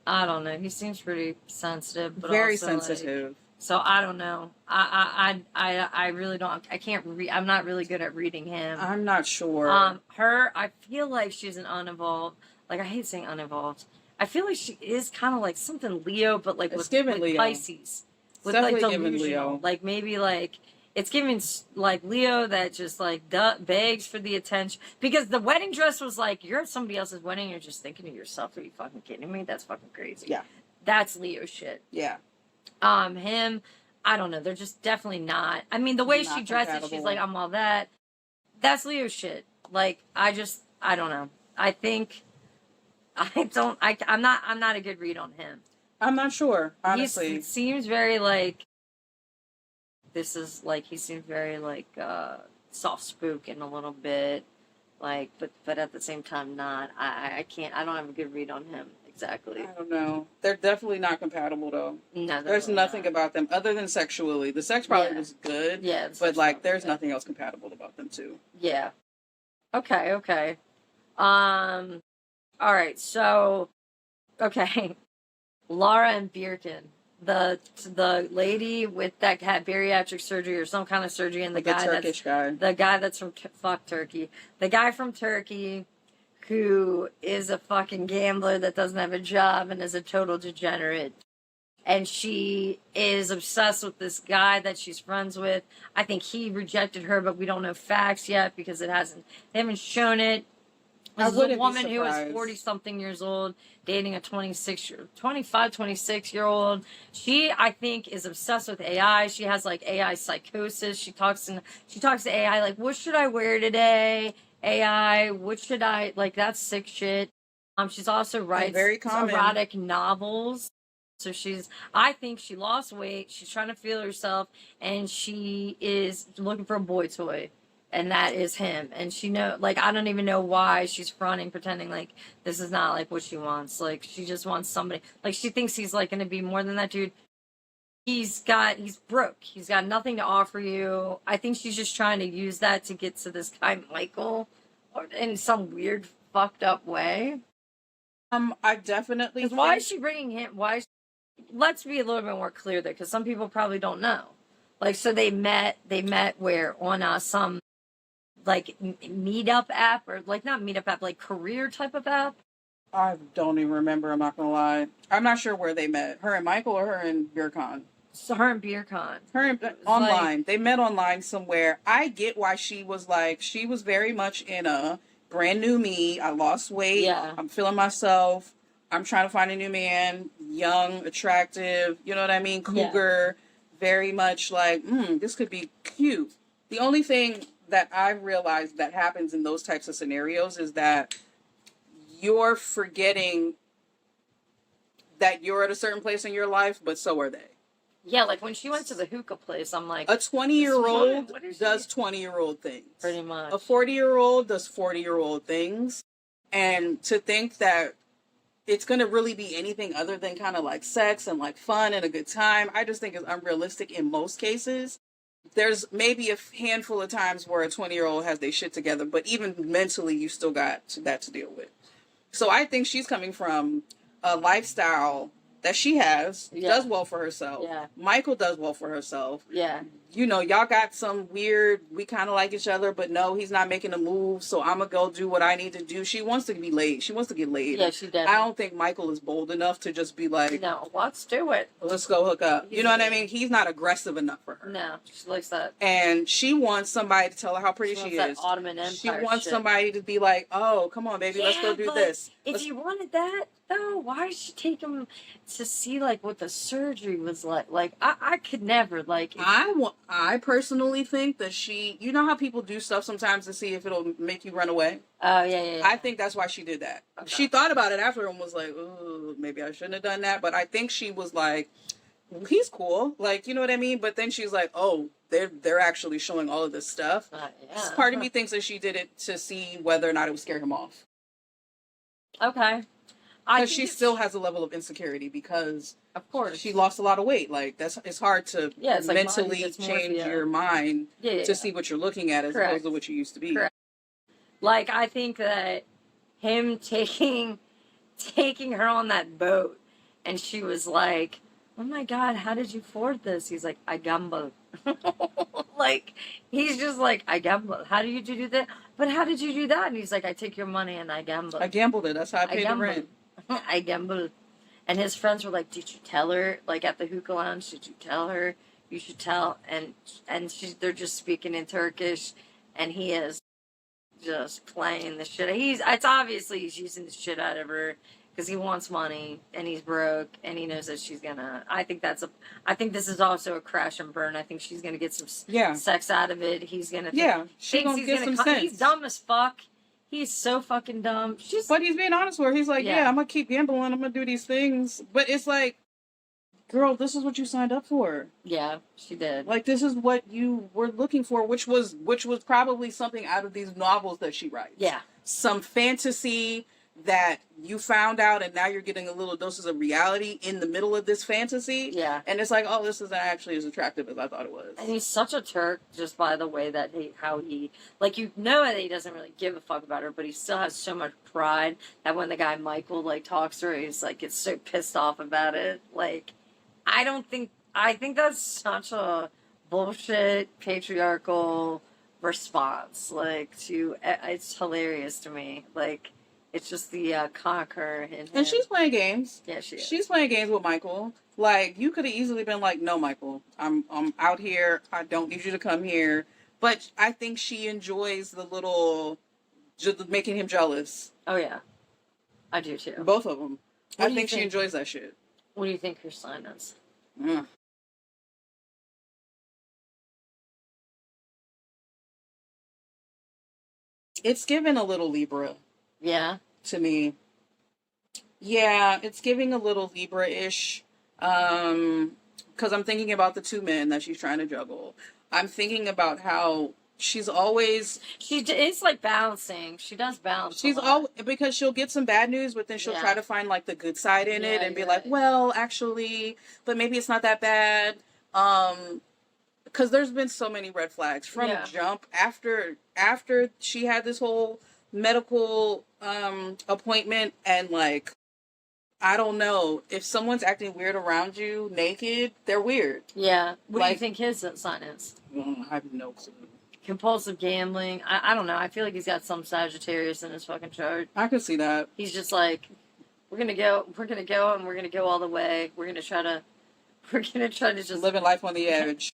don't know. He seems pretty sensitive, but very also, sensitive. Like, so I don't know. I really don't. I can't read. I'm not really good at reading him. I'm not sure. Her. I feel like she's an unevolved. Like I hate saying unevolved. I feel like she is kind of like something Leo, but like with Pisces. With like delusional. Leo. Like maybe like it's giving like Leo that just like begs for the attention because the wedding dress was like you're at somebody else's wedding. You're just thinking to yourself, are you fucking kidding me? That's fucking crazy. Yeah. That's Leo shit. Yeah. Him, I don't know. They're just definitely not. I mean, the way she dresses, she's like, I'm all that. That's Leo shit. Like, I don't know. I'm not a good read on him. I'm not sure, honestly. He seems very like, he seems very like, soft spoken a little bit. Like, but at the same time, not. I don't have a good read on him. Exactly. I don't know. They're definitely not compatible, though. No, there's nothing about them other than sexually. The sex probably was good. Yeah. But, like, there's nothing else compatible about them, too. Yeah. Okay. All right, so, okay. Laura and Birkin. The lady with that had bariatric surgery or some kind of surgery, and the guy that's from Turkey. The guy from Turkey who is a fucking gambler that doesn't have a job and is a total degenerate. And she is obsessed with this guy that she's friends with. I think he rejected her, but we don't know facts yet because they haven't shown it. This is a woman who is 40-something years old, dating a 25, 26-year-old. She, I think, is obsessed with AI. She has, like, AI psychosis. She talks to AI, like, what should I wear today? AI, what should I, like, that's sick shit. She's also writes erotic novels. So I think she lost weight. She's trying to feel herself, and she is looking for a boy toy. And that is him. And I don't even know why she's fronting, pretending like this is not like what she wants. Like, she just wants somebody. Like, she thinks he's like going to be more than that dude. He's broke. He's got nothing to offer you. I think she's just trying to use that to get to this guy, Michael, or in some weird, fucked up way. I definitely. Why is she bringing him? Let's be a little bit more clear there, because some people probably don't know. Like, so they met where? On some, like, meetup app, or, like, not meetup app, like, career type of app? I don't even remember, I'm not gonna lie. I'm not sure where they met. Her and Michael or her and Beercon? So her and Beercon. Online. Like, they met online somewhere. I get why she was very much in a brand new me. I lost weight. Yeah. I'm feeling myself. I'm trying to find a new man. Young, attractive, you know what I mean? Cougar. Yeah. Very much like, this could be cute. The only thing that I've realized that happens in those types of scenarios is that you're forgetting that you're at a certain place in your life, but so are they. Yeah, like when she went to the hookah place, I'm like... A 20-year-old does 20-year-old things. Pretty much. A 40-year-old does 40-year-old things. And to think that it's going to really be anything other than kind of like sex and like fun and a good time, I just think is unrealistic in most cases. There's maybe a handful of times where a 20-year-old has their shit together, but even mentally, you still got that to deal with. So I think she's coming from a lifestyle that she has, does well for herself. Yeah. Michael does well for herself. Yeah. You know, y'all got some weird, we kind of like each other, but no, he's not making a move, so I'm going to go do what I need to do. She wants to be laid. She wants to get laid. Yeah, she does. I don't think Michael is bold enough to just be like, no, let's do it. Let's go hook up. You know what I mean? He's not aggressive enough for her. No, she likes that. And she wants somebody to tell her how pretty she is. That Ottoman Empire she wants somebody to be like, oh, come on, baby, let's go do this. If you wanted that, though, why did she take him to see, like, what the surgery was like? Like, I could never, like... I personally think that you know how people do stuff sometimes to see if it'll make you run away? Oh, yeah. I think that's why she did that. Okay. She thought about it after and was like, oh, maybe I shouldn't have done that. But I think she was like, he's cool. Like, you know what I mean? But then she's like, oh, they're actually showing all of this stuff. Yeah. Part of me thinks that she did it to see whether or not it would scare him off. Okay. Because she still has a level of insecurity because, of course, she lost a lot of weight. Like, it's hard to it's like mentally change your mind to see what you're looking at as opposed to what you used to be. Correct. Like, I think that him taking her on that boat, and she was like, "Oh my God, how did you afford this?" He's like, "I gamble." Like, he's just like, "I gamble. How did you do that? But how did you do that?" And he's like, "I take your money and I gamble. I gambled it. That's how I paid the rent." I gamble. And his friends were like, "Did you tell her? Like at the hookah lounge, did you tell her? You should tell." And they're just speaking in Turkish, and he is just playing the shit. It's obviously he's using the shit out of her because he wants money and he's broke and he knows that she's gonna. I think this is also a crash and burn. I think she's gonna get some sex out of it. He's gonna she's gonna get some sense. He's dumb as fuck. He's so fucking dumb. But he's being honest with her. He's like, I'm gonna keep gambling. I'm gonna do these things. But it's like, girl, this is what you signed up for. Yeah, she did. Like, this is what you were looking for, which was probably something out of these novels that she writes. Yeah. Some fantasy that you found out, and now you're getting a little doses of reality in the middle of this fantasy. Yeah. And it's like, oh, this isn't actually as attractive as I thought it was. And he's such a Turk just by the way that like, you know that he doesn't really give a fuck about her, but he still has so much pride that when the guy Michael, like, talks to her, he's like, gets so pissed off about it. Like, I think that's such a bullshit patriarchal response. Like, it's hilarious to me. Like, it's just the conquer in him. And she's playing games. Yeah, she is. She's playing games with Michael. Like, you could have easily been like, no, Michael, I'm out here. I don't need you to come here. But I think she enjoys the little, just making him jealous. Oh, yeah. I do, too. Both of them. I think she enjoys that shit. What do you think her sign is? It's given a little Libra. Yeah. To me. Yeah, it's giving a little Libra-ish. Because I'm thinking about the two men that she's trying to juggle. I'm thinking about how she's always... It's like balancing. She does balance. She's always... Because she'll get some bad news, but then she'll try to find, like, the good side in it and be like, well, actually, but maybe it's not that bad. Because there's been so many red flags from jump. After she had this whole medical appointment, and, like, I don't know, if someone's acting weird around you naked, they're weird. Yeah. What do you think his sign is? I have no clue. Compulsive gambling. I don't know. I feel like he's got some Sagittarius in his fucking chart. I can see that. He's just like, we're gonna go, and we're gonna go all the way. We're gonna try to just living life on the edge.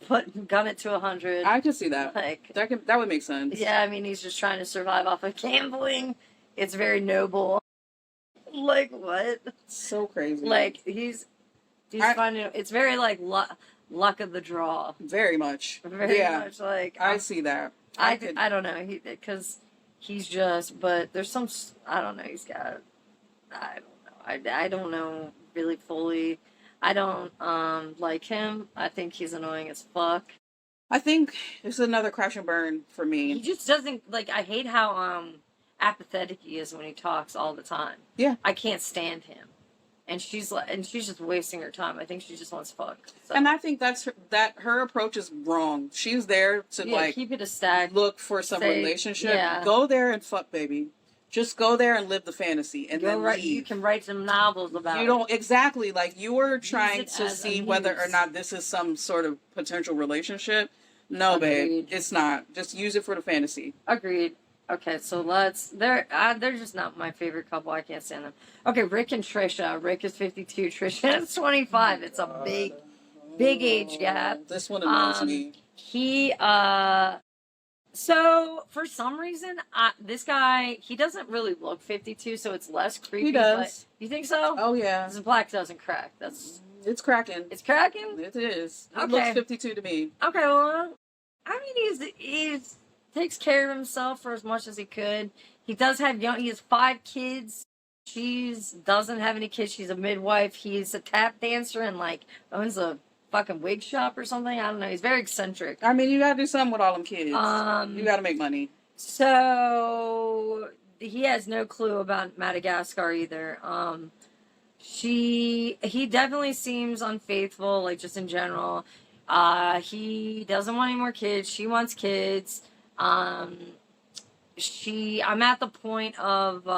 Gun it to 100. I can see that. Like, that would make sense. Yeah, I mean, he's just trying to survive off of gambling. It's very noble. Like, what? So crazy. Like, he's finding, it's very like luck of the draw. Very much. Very much like. I see that. I don't know, because he's just, but there's some, I don't know, he's got, I don't know. I don't know really fully. I don't like him. I think he's annoying as fuck. I think it's another crash and burn for me. He just doesn't, like, I hate how apathetic he is when he talks all the time. Yeah. I can't stand him. And she's just wasting her time. I think she just wants fuck. So. And I think her approach is wrong. She's there to keep it a stack. Look for some relationship. Yeah. Go there and fuck, baby. Just go there and live the fantasy, and then leave. You can write some novels about it. You don't exactly, like, you were trying to see whether or not this is some sort of potential relationship. No, babe, it's not. Just use it for the fantasy. Agreed. Okay, so they're just not my favorite couple. I can't stand them. Okay, Rick and Trisha. Rick is 52. Trisha is 25. It's a big age gap. This one annoys me. So, for some reason, this guy, he doesn't really look 52, so it's less creepy. He does. You think so? Oh, yeah. His black doesn't crack. It's cracking. It's cracking? It is. It looks 52 to me. Okay, well, I mean, he's takes care of himself for as much as he could. He does have he has 5 kids. She doesn't have any kids. She's a midwife. He's a tap dancer and like owns a fucking wig shop or something. I don't know. He's very eccentric. I mean, you gotta do something with all them kids. You gotta make money. So he has no clue about Madagascar either. He definitely seems unfaithful, like just in general. He doesn't want any more kids. She wants kids. I'm at the point of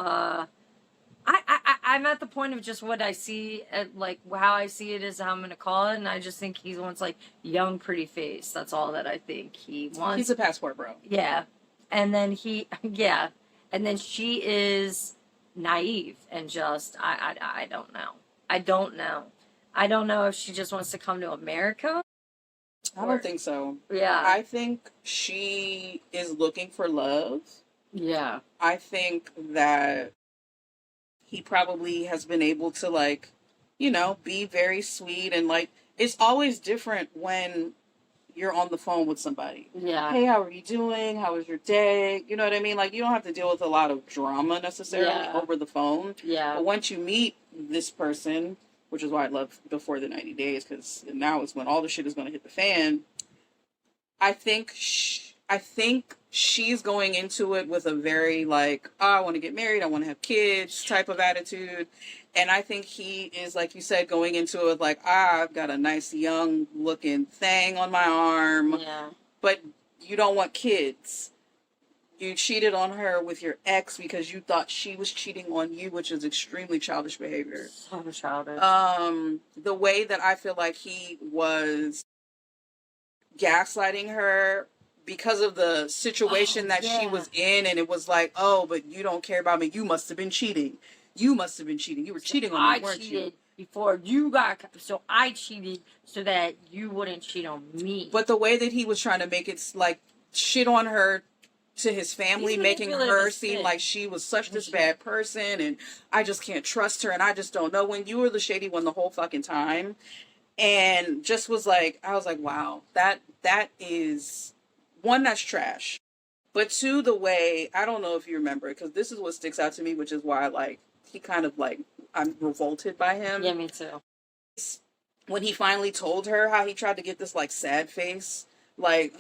I'm at the point of just what I see, like how I see it is how I'm gonna call it, and I just think he wants like young, pretty face. That's all that I think he wants. He's a passport bro. Yeah, and then yeah, and then she is naive and just I don't know. I don't know. I don't know if she just wants to come to America. I don't think so. Yeah. I think she is looking for love. Yeah. I think that he probably has been able to, like, you know, be very sweet and, like, it's always different when you're on the phone with somebody. Yeah. Hey, how are you doing? How was your day? You know what I mean? Like, you don't have to deal with a lot of drama necessarily over the phone. Yeah. But once you meet this person, which is why I love Before the 90 Days, because now is when all the shit is going to hit the fan. I think she's going into it with a very, like, oh, I want to get married, I want to have kids type of attitude. And I think he is, like you said, going into it with, like, I've got a nice young looking thing on my arm. Yeah. But you don't want kids. You cheated on her with your ex because you thought she was cheating on you, which is extremely childish behavior. So childish. The way that I feel like he was gaslighting her because of the situation that she was in, and it was like, oh, but you don't care about me. You must have been cheating. You must have been cheating. You were cheating on me, weren't you? I cheated before you got... So I cheated so that you wouldn't cheat on me. But the way that he was trying to make it, like, shit on her to his family, making her seem like she was such this bad person, and I just can't trust her, and I just don't know, when you were the shady one the whole fucking time. And just was like, I was like, wow, that is, one, that's trash. But two, the way, I don't know if you remember, because this is what sticks out to me, which is why, like, he kind of, like, I'm revolted by him. Yeah, me too. When he finally told her how he tried to get this, like, sad face, like,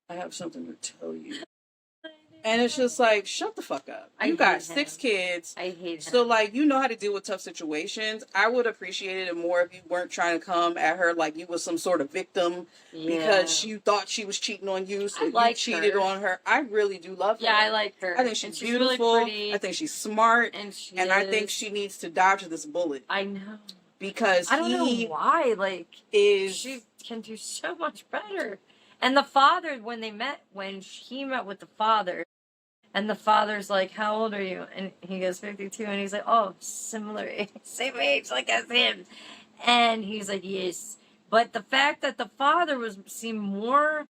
I have something to tell you. And it's just like, shut the fuck up. You got 6 kids. I hate him. So, like, you know how to deal with tough situations. I would appreciate it more if you weren't trying to come at her like you was some sort of victim because you thought she was cheating on you, so you cheated on her. I really do love her. Yeah, I like her. I think she's beautiful. Really pretty. I think she's smart. And I think she needs to dodge this bullet. I know. Because I don't know why. Like, she can do so much better. And the father, when he met with the father, and the father's like, how old are you? And he goes, 52. And he's like, oh, similar age, same age like as him. And he's like, yes. But the fact that the father seemed more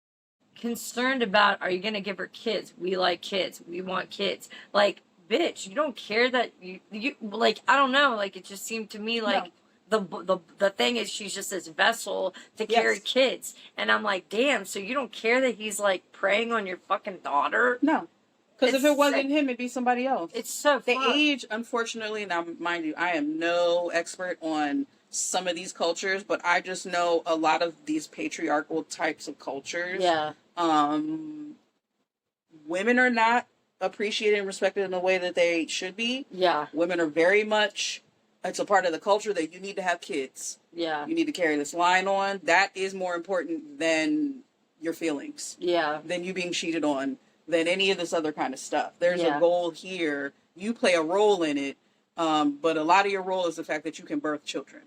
concerned about, are you going to give her kids? We like kids. We want kids. Like, bitch, you don't care that you like, I don't know. Like, it just seemed to me like... No. The thing is, she's just this vessel to carry kids. And I'm like, damn, so you don't care that he's, like, preying on your fucking daughter? No. Because if it wasn't him, it'd be somebody else. It's so The age, unfortunately, now, mind you, I am no expert on some of these cultures, but I just know a lot of these patriarchal types of cultures. Yeah. Women are not appreciated and respected in the way that they should be. Yeah. Women are very much... It's a part of the culture that you need to have kids. Yeah. You need to carry this line on. That is more important than your feelings. Yeah. Than you being cheated on. Than any of this other kind of stuff. There's a goal here. You play a role in it. But a lot of your role is the fact that you can birth children.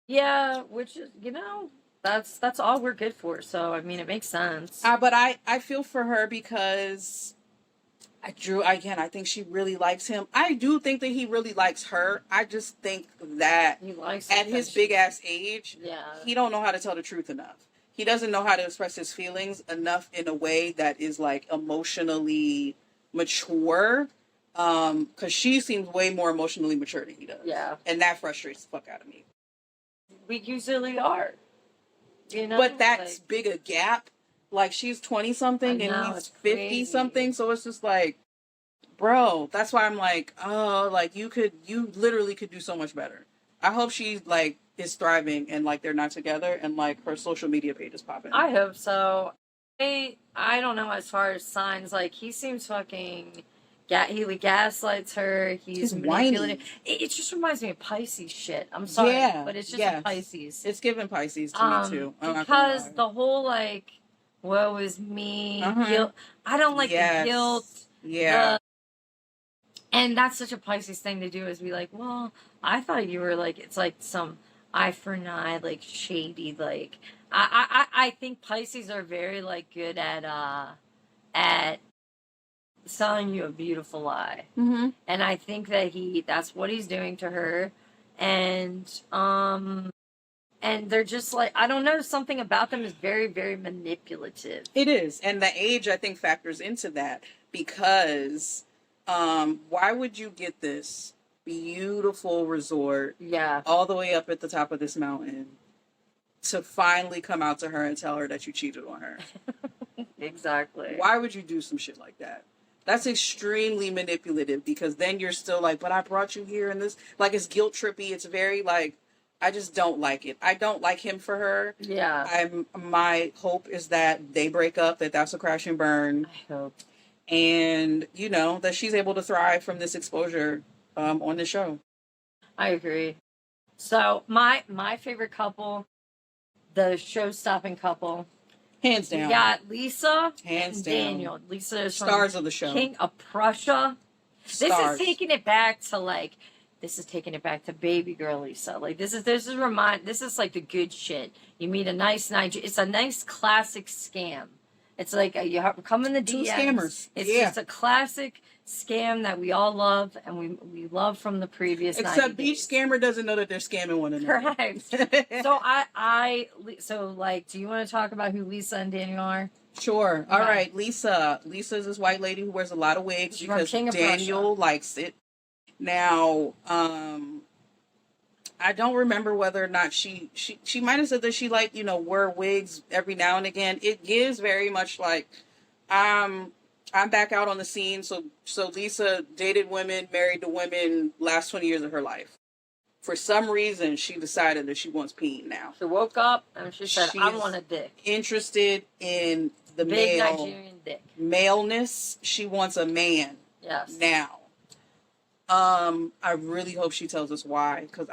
Yeah, which is, you know, that's all we're good for. So, I mean, it makes sense. But I feel for her because... I think she really likes him. I do think that he really likes her. I just think that he likes at his big ass age, yeah, he don't know how to tell the truth enough. He doesn't know how to express his feelings enough in a way that is like emotionally mature. Because she seems way more emotionally mature than he does. Yeah. And that frustrates the fuck out of me. We usually are. You know? But that's like, big a gap. Like, she's 20-something and he's 50-something, so it's just like... Bro, that's why I'm like, oh, like you literally could do so much better. I hope she like is thriving and like they're not together and like her social media page is popping. I hope so. I don't know as far as signs. Like he seems fucking. He gaslights her. He's manipulative. It just reminds me of Pisces shit. I'm sorry, but it's just a Pisces. It's giving Pisces to me too. Because the whole like, woe is me, guilt. I don't like the guilt. Yeah. And that's such a Pisces thing to do, is be like, well, I thought you were like, it's like some eye for an eye, like shady, like I think Pisces are very like good at selling you a beautiful lie. Mm-hmm. And I think that that's what he's doing to her. And they're just like, I don't know, something about them is very, very manipulative. It is. And the age, I think, factors into that, because why would you get this beautiful resort all the way up at the top of this mountain to finally come out to her and tell her that you cheated on her? Exactly. Why would you do some shit like that? That's extremely manipulative, because then you're still like, but I brought you here, and this, like, it's guilt trippy. It's very like, I just don't like it. I don't like him for her. Yeah. My hope is that they break up, that's a crash and burn. I hope. And, you know, that she's able to thrive from this exposure on the show. I agree. So my favorite couple, the show-stopping couple, hands down, we got Lisa hands and down. Daniel. Lisa is stars of the show. King of Prussia. Stars. This is taking it back to baby girl Lisa. Like this is like the good shit. You meet a nice it's a nice classic scam. It's like you come in the DMs. Two scammers. It's just a classic scam that we all love, and we love from the previous. Except each scammer doesn't know that they're scamming one another. Correct. So like, do you want to talk about who Lisa and Daniel are? Sure. Okay. All right, Lisa. Lisa's this white lady who wears a lot of wigs because Daniel likes it. Now, I don't remember whether or not she might have said that she like, wore wigs every now and again. It gives very much like, I'm back out on the scene. So Lisa dated women, married to women, last 20 years of her life. For some reason, she decided that she wants peen now. She woke up and she said, I want a dick. Interested in the big Nigerian dick. Maleness. She wants a man. Yes. Now. I really hope she tells us why, because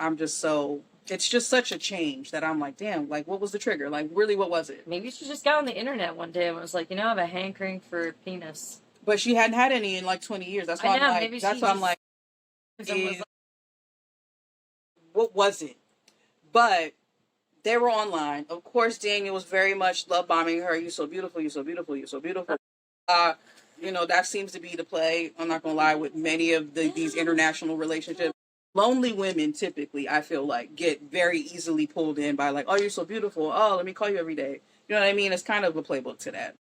it's just such a change that I'm like, damn, like, what was the trigger? Like, really, what was it? Maybe she just got on the internet one day and was like, I have a hankering for penis. But she hadn't had any in like 20 years. That's why I'm like, what was it? But they were online. Of course, Daniel was very much love bombing her. You're so beautiful. You're so beautiful. You're so beautiful. That seems to be the play. I'm not going to lie, with many of these international relationships. Lonely women typically, I feel like, get very easily pulled in by like, oh, you're so beautiful. Oh, let me call you every day. You know what I mean? It's kind of a playbook to that.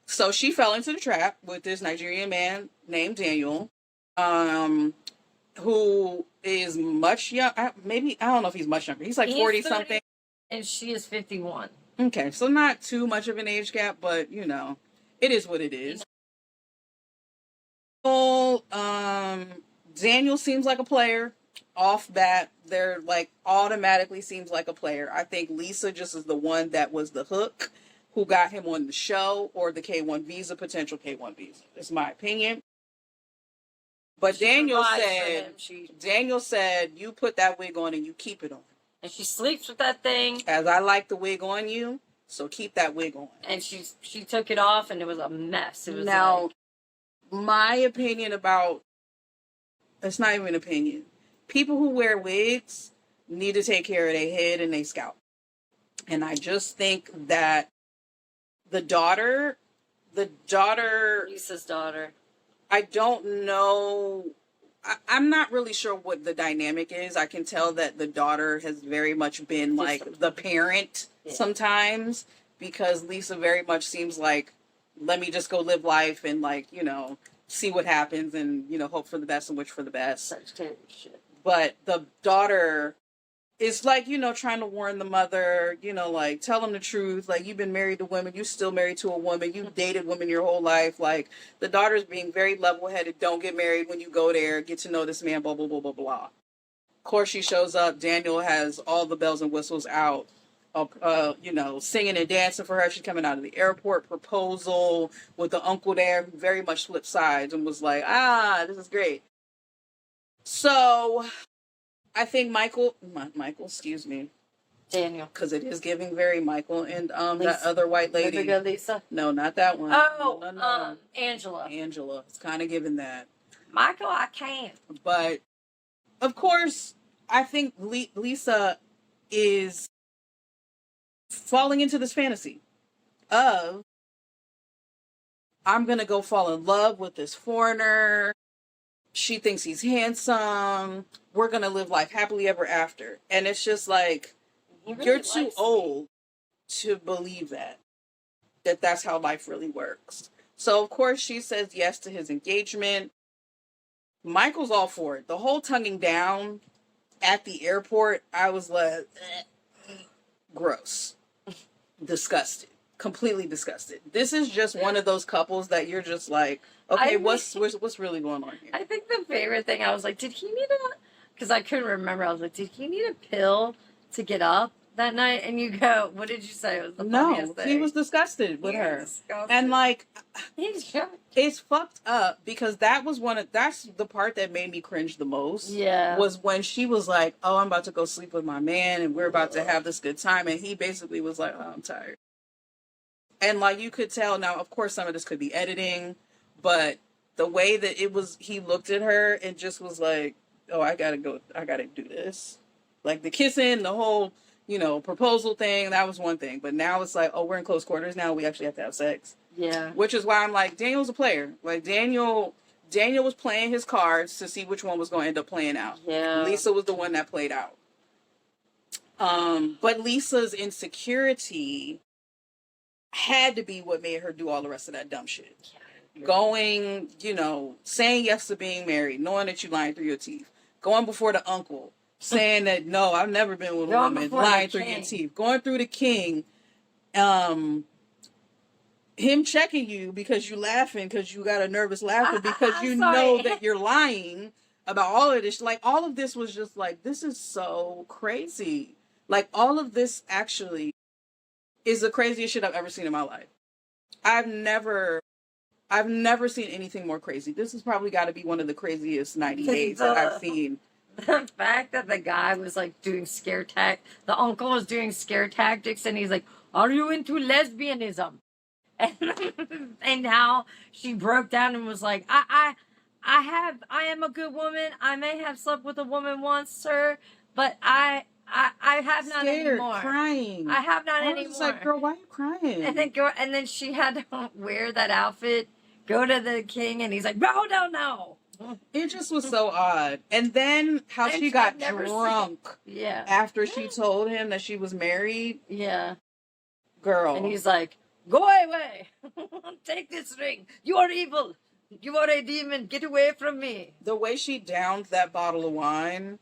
So she fell into the trap with this Nigerian man named Daniel, who is much young. Maybe, I don't know if he's much younger. He's like 40 something. And she is 51. Okay, so not too much of an age gap, but it is what it is. Daniel seems like a player. Off bat, they're like automatically seems like a player. I think Lisa just is the one that was the hook who got him on the show, or the K1 visa, potential K1 visa. It's my opinion. But Daniel said, you put that wig on and you keep it on. And she sleeps with that thing. As I like the wig on you, so keep that wig on. And she took it off and it was a mess. It was my opinion about, it's not even an opinion. People who wear wigs need to take care of their head and their scalp. And I just think that the daughter, Lisa's daughter, I don't know. I'm not really sure what the dynamic is. I can tell that the daughter has very much been like the parent sometimes, because Lisa very much seems like, let me just go live life and like, see what happens and, hope for the best and wish for the best. Such terrible shit. But the daughter it's like, trying to warn the mother, like, tell them the truth. Like, you've been married to women. You're still married to a woman. You've dated women your whole life. Like, the daughter's being very level-headed. Don't get married when you go there. Get to know this man, blah, blah, blah, blah, blah. Of course, she shows up. Daniel has all the bells and whistles out, singing and dancing for her. She's coming out of the airport, proposal with the uncle there, who very much flipped sides and was like, this is great. So I think Michael, excuse me. Daniel. Because it is giving very Michael and that other white lady. Maybe Lisa? No, not that one. Oh, no. Angela. Angela. It's kind of giving that. Michael, I can't. But, of course, I think Lisa is falling into this fantasy of, I'm going to go fall in love with this foreigner. She thinks he's handsome. We're going to live life happily ever after. And it's just like, really, you're too old to believe that that's how life really works. So, of course, she says yes to his engagement. Michael's all for it. The whole tonguing down at the airport, I was like, gross. Disgusted. Completely disgusted. This is just one of those couples that you're just like, okay, what's really going on here? I think the favorite thing, I was like, did he need because I couldn't remember. I was like, did he need a pill to get up that night? And you go, what did you say? It was the funniest thing. He was disgusted with her. Disgusted. And like, it's fucked up because that's the part that made me cringe the most. Yeah. Was when she was like, oh, I'm about to go sleep with my man and we're about to have this good time. And he basically was like, oh, I'm tired. And like, you could tell now, of course, some of this could be editing, but the way that he looked at her and just was like, oh, I gotta do this. Like the kissing, the whole, proposal thing, that was one thing. But now it's like, oh, we're in close quarters now. We actually have to have sex. Yeah. Which is why I'm like, Daniel's a player. Like Daniel was playing his cards to see which one was going to end up playing out. Yeah. Lisa was the one that played out. But Lisa's insecurity had to be what made her do all the rest of that dumb shit. Yeah. Going, saying yes to being married, knowing that you're lying through your teeth. Going before the uncle, saying that, no, I've never been with a woman, lying through your teeth. Going through the king, him checking you because you laughing, because you got a nervous laughter, because you know that you're lying about all of this. Like, all of this was just like, this is so crazy. Like, all of this actually is the craziest shit I've ever seen in my life. I've never seen anything more crazy. This has probably got to be one of the craziest 90 days that I've seen. The fact that the guy was like doing the uncle was doing scare tactics, and he's like, are you into lesbianism? And how she broke down and was like, I am a good woman. I may have slept with a woman once, sir, but I have not anymore. Crying. I have not anymore. I was like, girl, why are you crying? And then she had to wear that outfit, go to the king, and he's like, no. It just was so odd. And then how she got drunk. Yeah. After she told him that she was married. Yeah. Girl. And he's like, go away. Take this ring. You are evil. You are a demon. Get away from me. The way she downed that bottle of wine,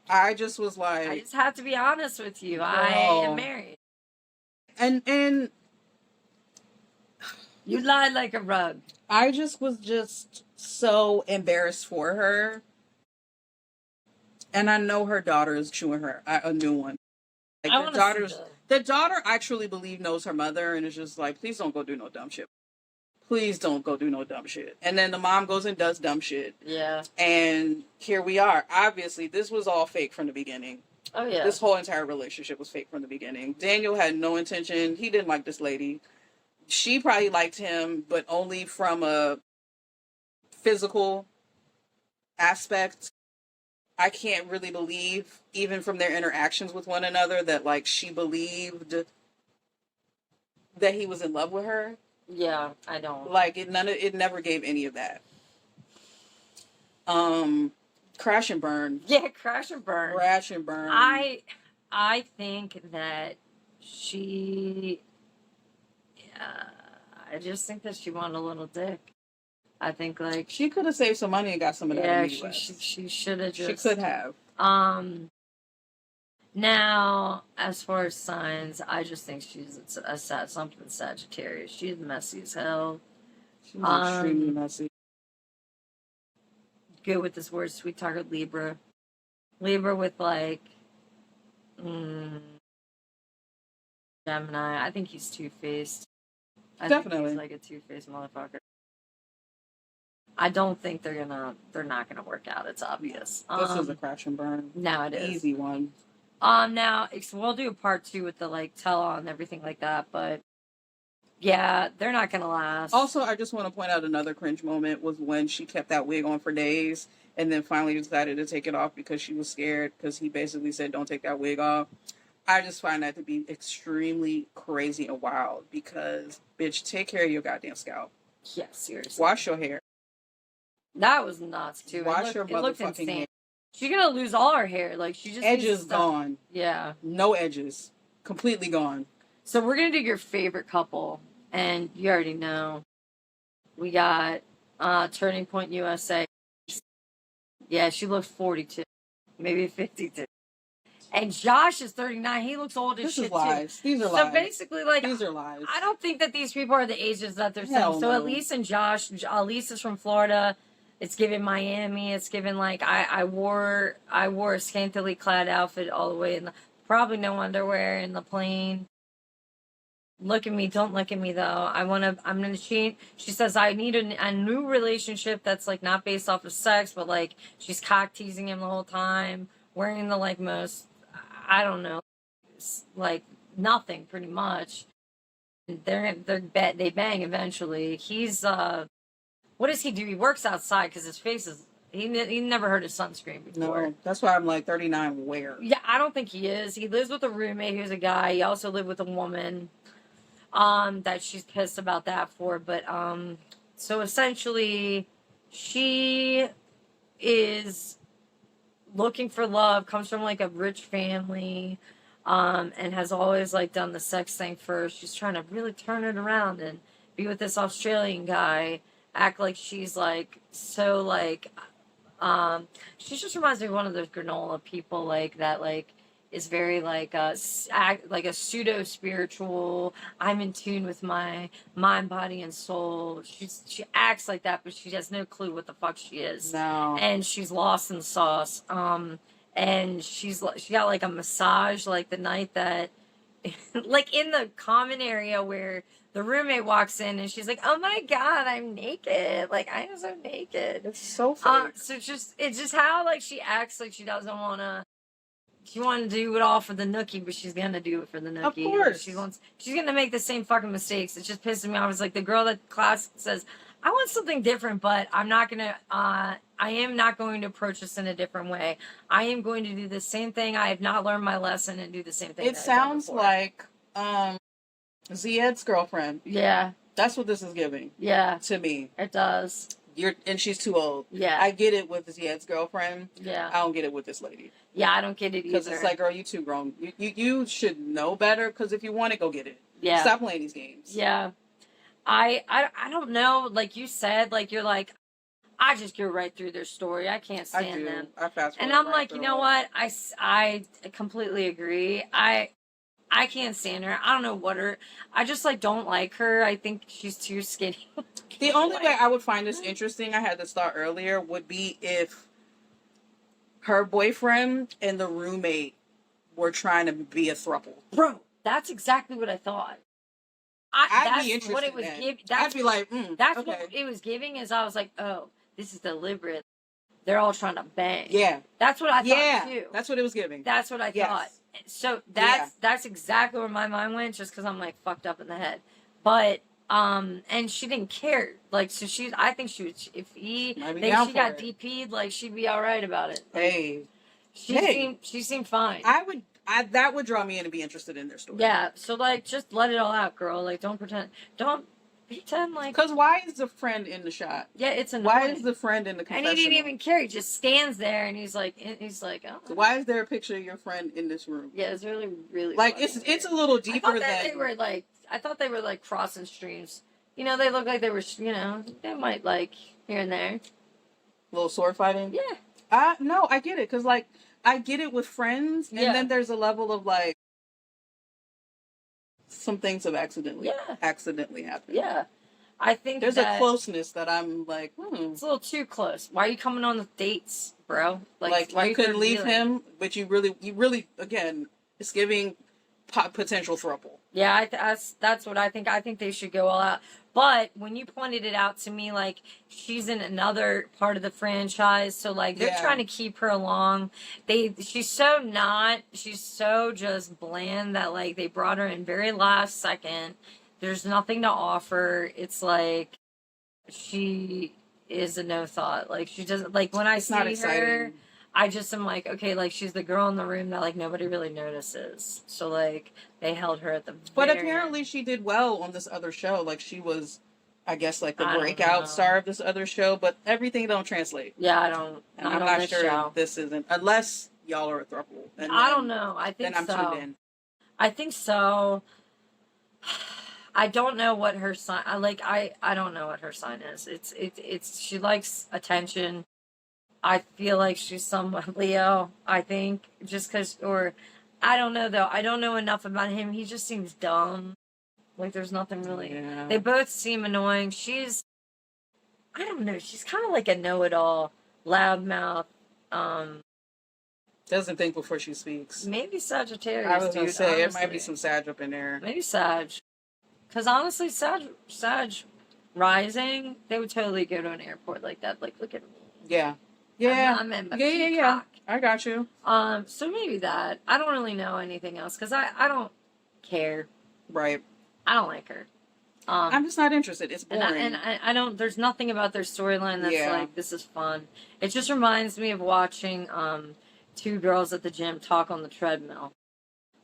I just was like, I just have to be honest with you. I am married. And you lie like a rug. I just was so embarrassed for her. And I know her daughter is chewing her a new one. Like, the daughter, I truly believe, knows her mother and is just like, please don't go do no dumb shit. Please don't go do no dumb shit. And then the mom goes and does dumb shit. Yeah. And here we are. Obviously, this was all fake from the beginning. Oh, yeah. This whole entire relationship was fake from the beginning. Daniel had no intention. He didn't like this lady. She probably liked him, but only from a physical aspect. I can't really believe, even from their interactions with one another, that, like, she believed that he was in love with her. Yeah, I don't. Like, it never gave any of that. Crash and burn. Yeah, crash and burn. Crash and burn. I think that she... I just think that she wanted a little dick. I think, like... She could have saved some money and got some of that. Yeah, she should have just... She could have. Now, as far as signs, I just think she's something Sagittarius. She's messy as hell. She's extremely messy. Good with this word, sweet talker, Libra. Libra with like Gemini. I think he's two-faced. Definitely. Think he's like a two-faced motherfucker. I don't think they're not gonna work out. It's obvious. This is a crash and burn. Now it is. Easy one. Now we'll do a part 2 with the like tell-all and everything like that, but yeah, they're not gonna last. Also, I just want to point out another cringe moment was when she kept that wig on for days and then finally decided to take it off because she was scared because he basically said, "Don't take that wig off." I just find that to be extremely crazy and wild because, bitch, take care of your goddamn scalp. Yeah, seriously. Wash your hair. That was nuts too. Wash your motherfucking hair. She's gonna lose all her hair. Like she just edges gone. Yeah. No edges. Completely gone. So we're gonna do your favorite couple, and you already know. We got Turning Point USA. Yeah, she looks 42, maybe 52. And Josh is 39. He looks old as shit is lies. too. These are lies. So basically, like these are lies. I don't think that these people are the ages that they're saying. So Elise and Josh, Elise is from Florida. It's given Miami. It's given like I wore a scantily clad outfit all the way, and probably no underwear in the plane. Look at me. Don't look at me though. I'm gonna cheat. She says I need a new relationship that's like not based off of sex, but like she's cock teasing him the whole time, wearing the like most, I don't know, like nothing pretty much. They bang eventually. He's what does he do? He works outside because his face is. He never heard of sunscreen before. No, that's why I'm like 39. Where? Yeah, I don't think he is. He lives with a roommate who's a guy. He also lived with a woman. That she's pissed about that for, but so essentially, she is looking for love. Comes from like a rich family, and has always like done the sex thing first. She's trying to really turn it around and be with this Australian guy. Act like she's like so like she just reminds me of one of those granola people like that like is very like a pseudo spiritual. I'm in tune with my mind, body, and soul. She acts like that, but she has no clue what the fuck she is. No, and she's lost in the sauce. And she got like a massage like the night that like in the common area where the roommate walks in and she's like, "Oh my god, I'm naked! Like I am so naked." It's so fake. So it's just how like she acts like she doesn't wanna. She wanted to do it all for the nookie, but she's gonna do it for the nookie. Of course, she's gonna make the same fucking mistakes. It's just pissing me off. It's like the girl that class says, "I want something different, but I'm not gonna. I am not going to approach this in a different way. I am going to do the same thing. I have not learned my lesson and do the same thing." It sounds like Zied's girlfriend. Yeah. That's what this is giving. Yeah. To me. It does. And she's too old. Yeah. I get it with Zied's girlfriend. Yeah. I don't get it with this lady. Yeah, I don't get it either. Because it's like, girl, you too grown. You should know better, because if you want it, go get it. Yeah. Stop playing these games. Yeah. I don't know. Like you said, like you're like, I just go right through their story. I can't stand them. I fast forward. And I'm right like, you know what? I completely agree. I can't stand her. I don't know what her. I just like don't like her. I think she's too skinny. The only way I would find this interesting, I had this thought earlier, would be if her boyfriend and the roommate were trying to be a throuple. Bro, that's exactly what I thought. I'd be interested. What it was giving. I'd be like, that's okay. what it was giving. Is I was like, oh, this is deliberate. They're all trying to bang. Yeah. That's what I thought too. That's what it was giving. That's what I thought. So that's exactly where my mind went, just because I'm like fucked up in the head. But and she didn't care. Like so I think she would if she got DP'd, like she'd be all right about it. Like, she seemed fine. That would draw me in to be interested in their story. Yeah. So like just let it all out, girl. Like don't pretend like. Because why is the friend in the shot? Yeah, it's annoying. Why is the friend in the confessional? And he didn't even care. He just stands there and he's like, oh. So why is there a picture of your friend in this room? Yeah, it's really, really like it's a little deeper than I thought they were like crossing streams. You know, they look like they were. You know, they might like here and there. A little sword fighting. Yeah. No, I get it because like I get it with friends, and then there's a level of like some things have accidentally happened. Yeah. I think there's a closeness that I'm like, it's a little too close. Why are you coming on the dates, bro? Like why you couldn't leave him, but you really, again, it's giving potential throuple. Yeah, that's what I think. I think they should go all out. But when you pointed it out to me, like, she's in another part of the franchise, so like they're trying to keep her along. She's so just bland that like they brought her in very last second. There's nothing to offer. It's like she is a no thought. Like she doesn't like when I see her. I just am like, okay, like she's the girl in the room that like nobody really notices. So like they held her at the But apparently she did well on this other show. Like she was, I guess, like the breakout star of this other show. But everything don't translate. Yeah, I don't. And I'm not sure this isn't, unless y'all are a throuple. And I don't know. I think so. Then I'm tuned in. I think so. I don't know what her sign. I don't know what her sign is. It's she likes attention. I feel like she's somewhat Leo, I think, just because, or I don't know though. I don't know enough about him. He just seems dumb. Like there's nothing really. Yeah. They both seem annoying. I don't know. She's kind of like a know-it-all, loudmouth. Doesn't think before she speaks. Maybe Sagittarius. I was gonna say it might be some Sag up in there. Maybe Sag. Because honestly, Sag rising, they would totally go to an airport like that. Like, look at me. Yeah. Yeah. I'm in my yeah. I got you. So maybe that. I don't really know anything else because I don't care. Right. I don't like her. I'm just not interested. It's boring. And I don't. There's nothing about their storyline that's like this is fun. It just reminds me of watching two girls at the gym talk on the treadmill.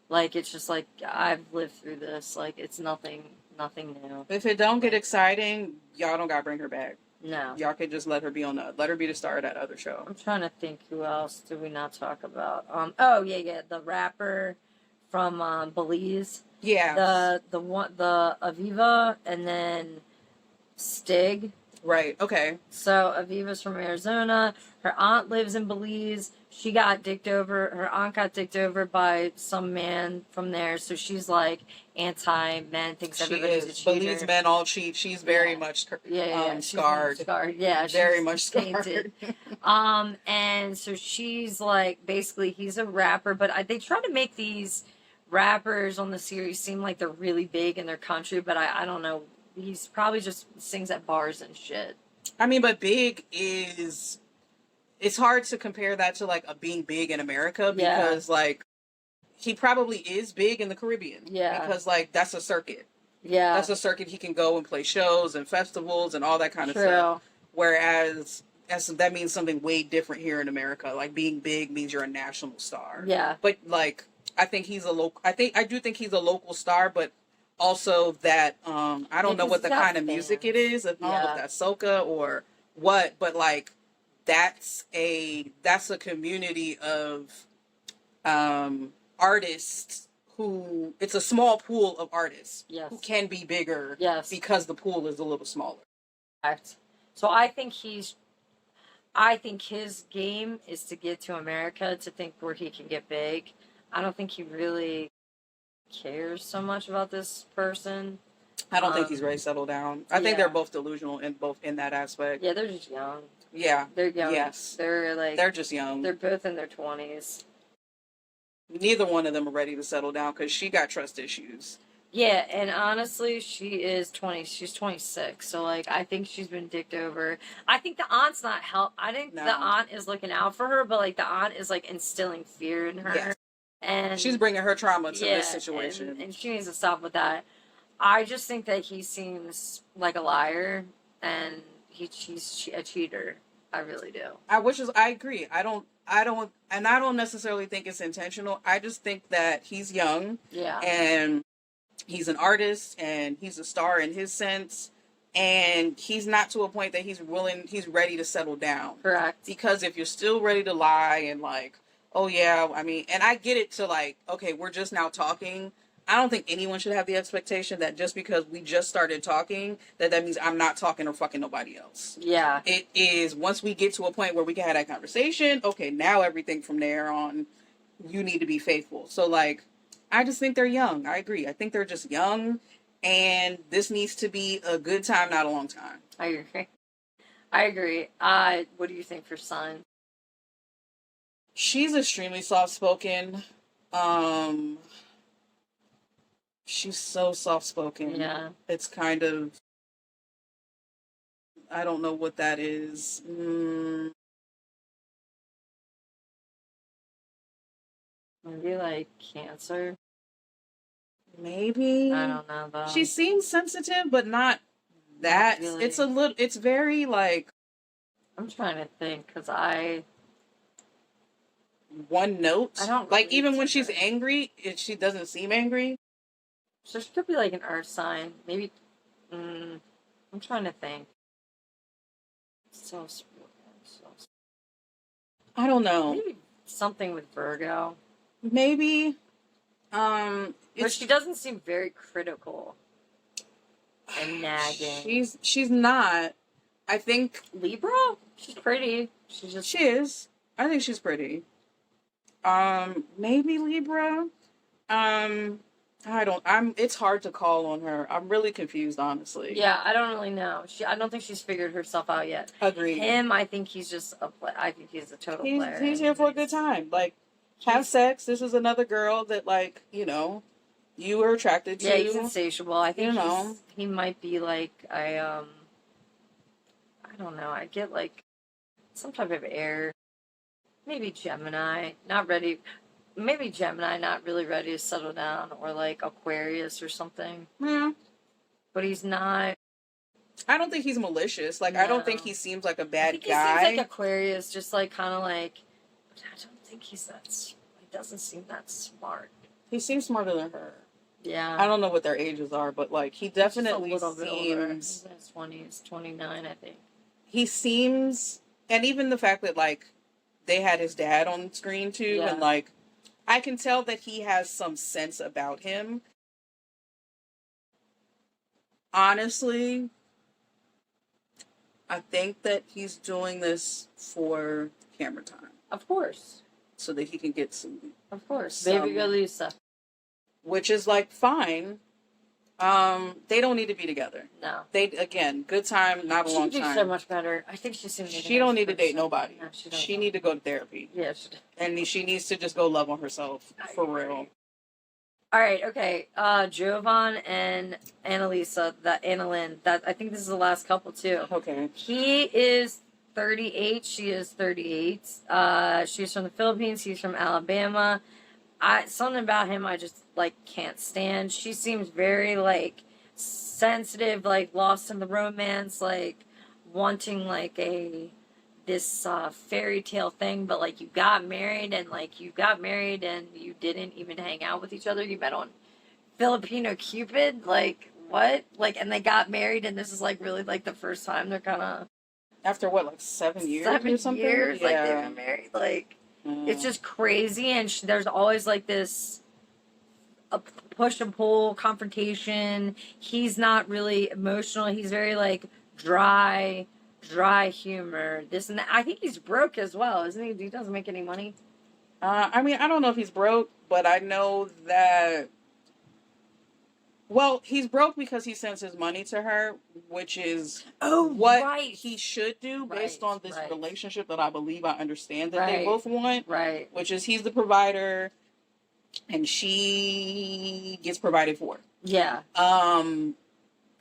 Like it's just like I've lived through this. Like it's nothing new. If it don't get exciting, y'all don't gotta bring her back. No. Y'all can just let her be the star of that other show. I'm trying to think who else did we not talk about. The rapper from Belize. Yeah. The Aviva and then Stig. Right. Okay. So Aviva's from Arizona. Her aunt lives in Belize. She got dicked over. Her aunt got dicked over by some man from there. So she's like anti-men. Thinks everybody's a cheater. Belize men all cheat. She's very much scarred. Scarred. Yeah. Very much scarred. And so she's like basically he's a rapper, but they try to make these rappers on the series seem like they're really big in their country, but I don't know. He's probably just sings at bars and shit. I mean, but big is... It's hard to compare that to, like, being big in America because, like, he probably is big in the Caribbean. Yeah. Because, like, that's a circuit. Yeah. That's a circuit he can go and play shows and festivals and all that kind of stuff. Whereas that means something way different here in America. Like, being big means you're a national star. Yeah. But, like, I think he's a local... I do think he's a local star, but... Also, that I don't know what the kind of music it is. I don't know if that's soca or what, but like that's a community of artists who it's a small pool of artists who can be bigger because the pool is a little smaller. Correct. So I think his game is to get to America to think where he can get big. I don't think he really cares so much about this person. I don't think he's ready to settle down. I think they're both delusional in that aspect. Yeah, they're just young. Yeah. They're young. Yes. They're just young. They're both in their 20s. Neither one of them are ready to settle down because she got trust issues. Yeah, and honestly, she's 26. So like I think she's been dicked over. I think the aunt's not I think the aunt is looking out for her, but like the aunt is like instilling fear in her. Yes. And she's bringing her trauma to this situation. And she needs to stop with that. I just think that he seems like a liar and he's a cheater. I really do. I agree. I don't necessarily think it's intentional. I just think that he's young. Yeah. And he's an artist and he's a star in his sense. And he's not to a point that he's ready to settle down. Correct. Because if you're still ready to lie and like, oh yeah, I mean, and I get it to like, okay, we're just now talking. I don't think anyone should have the expectation that just because we just started talking, that means I'm not talking or fucking nobody else. Yeah. It is, once we get to a point where we can have that conversation, okay, now everything from there on, you need to be faithful. So, like, I just think they're young. I agree. I think they're just young, and this needs to be a good time, not a long time. I agree. I agree. What do you think for Sun? She's extremely soft-spoken. She's so soft-spoken. Yeah. It's kind of, I don't know what that is. Maybe like Cancer. Maybe. I don't know though. She seems sensitive, but not that. Not really. It's a little. It's very like. I'm trying to think because one note. I don't like even when she's angry, she doesn't seem angry. So she could be like an earth sign. Maybe. I'm trying to think. So I don't know. Maybe something with Virgo. Maybe. But she doesn't seem very critical and nagging. She's not. I think Libra. She's pretty. She is. I think she's pretty. Maybe Libra. It's hard to call on her. I'm really confused, honestly. Yeah, I don't really know. I don't think she's figured herself out yet. Agreed. Him, I think he's just I think he's a total player. He's here for a good time. Like, have sex. This is another girl that, like, you were attracted to. Yeah, he's insatiable. I think he he might be like, I don't know. I get like some type of air. Maybe Gemini. Not ready. Maybe Gemini, not really ready to settle down, or like Aquarius or something. Yeah. But he's not. I don't think he's malicious. Like, No. I don't think he seems like a bad guy. He seems like Aquarius, just like kind of like. But I don't think he's that. He doesn't seem that smart. He seems smarter than her. Yeah. I don't know what their ages are, but like he definitely He's a little seems. bit older. He's in his 20s, 29, I think. He seems, and even the fact that like they had his dad on screen too, Yeah. and like. I can tell that he has some sense about him. Honestly, I think that he's doing this for camera time. Of course. So that he can get some... Of course. Baby girl Lisa. Which is, like, fine. They don't need to be together. No. Again, good time, not a long time. She do so much better. I think she's... She don't need to date nobody. No, she need to go to therapy. Yeah, she does. And she needs to just go love on herself. For real. All right, okay. Jovan and Annalisa, Annalyn, I think this is the last couple, too. Okay. He is 38. She is 38. She's from the Philippines. He's from Alabama. Something about him I just, like, can't stand. She seems very, like, sensitive, like, lost in the romance, like, wanting, like, this fairy tale thing, but, like, you got married and you didn't even hang out with each other. You met on Filipino Cupid. Like, what? Like, and they got married, and this is, like, really, like, the first time they're kind of... After, what, like 7 years or something? 7 years, yeah. like, they've been married, like... It's just crazy, and there's always, like, this push and pull confrontation. He's not really emotional. He's very, like, dry humor. This and that. I think he's broke as well, isn't he? He doesn't make any money. I mean, I don't know if he's broke, but I know that... Well, he's broke because he sends his money to her, which is what he should do based on this relationship that I believe I understand that they both want. Right. Which is he's the provider and she gets provided for. Yeah. Because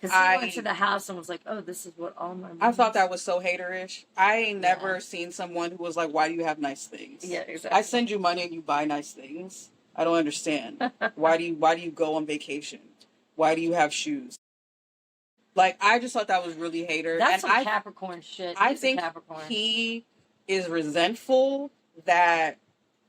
he went to the house and was like, oh, this is what all my money I thought that was so haterish. I ain't never seen someone who was like, why do you have nice things? Yeah, exactly. I send you money and you buy nice things. I don't understand. Why do you go on vacation? Why do you have shoes? Like, I just thought that was really hater. That's some Capricorn shit. I think he is resentful that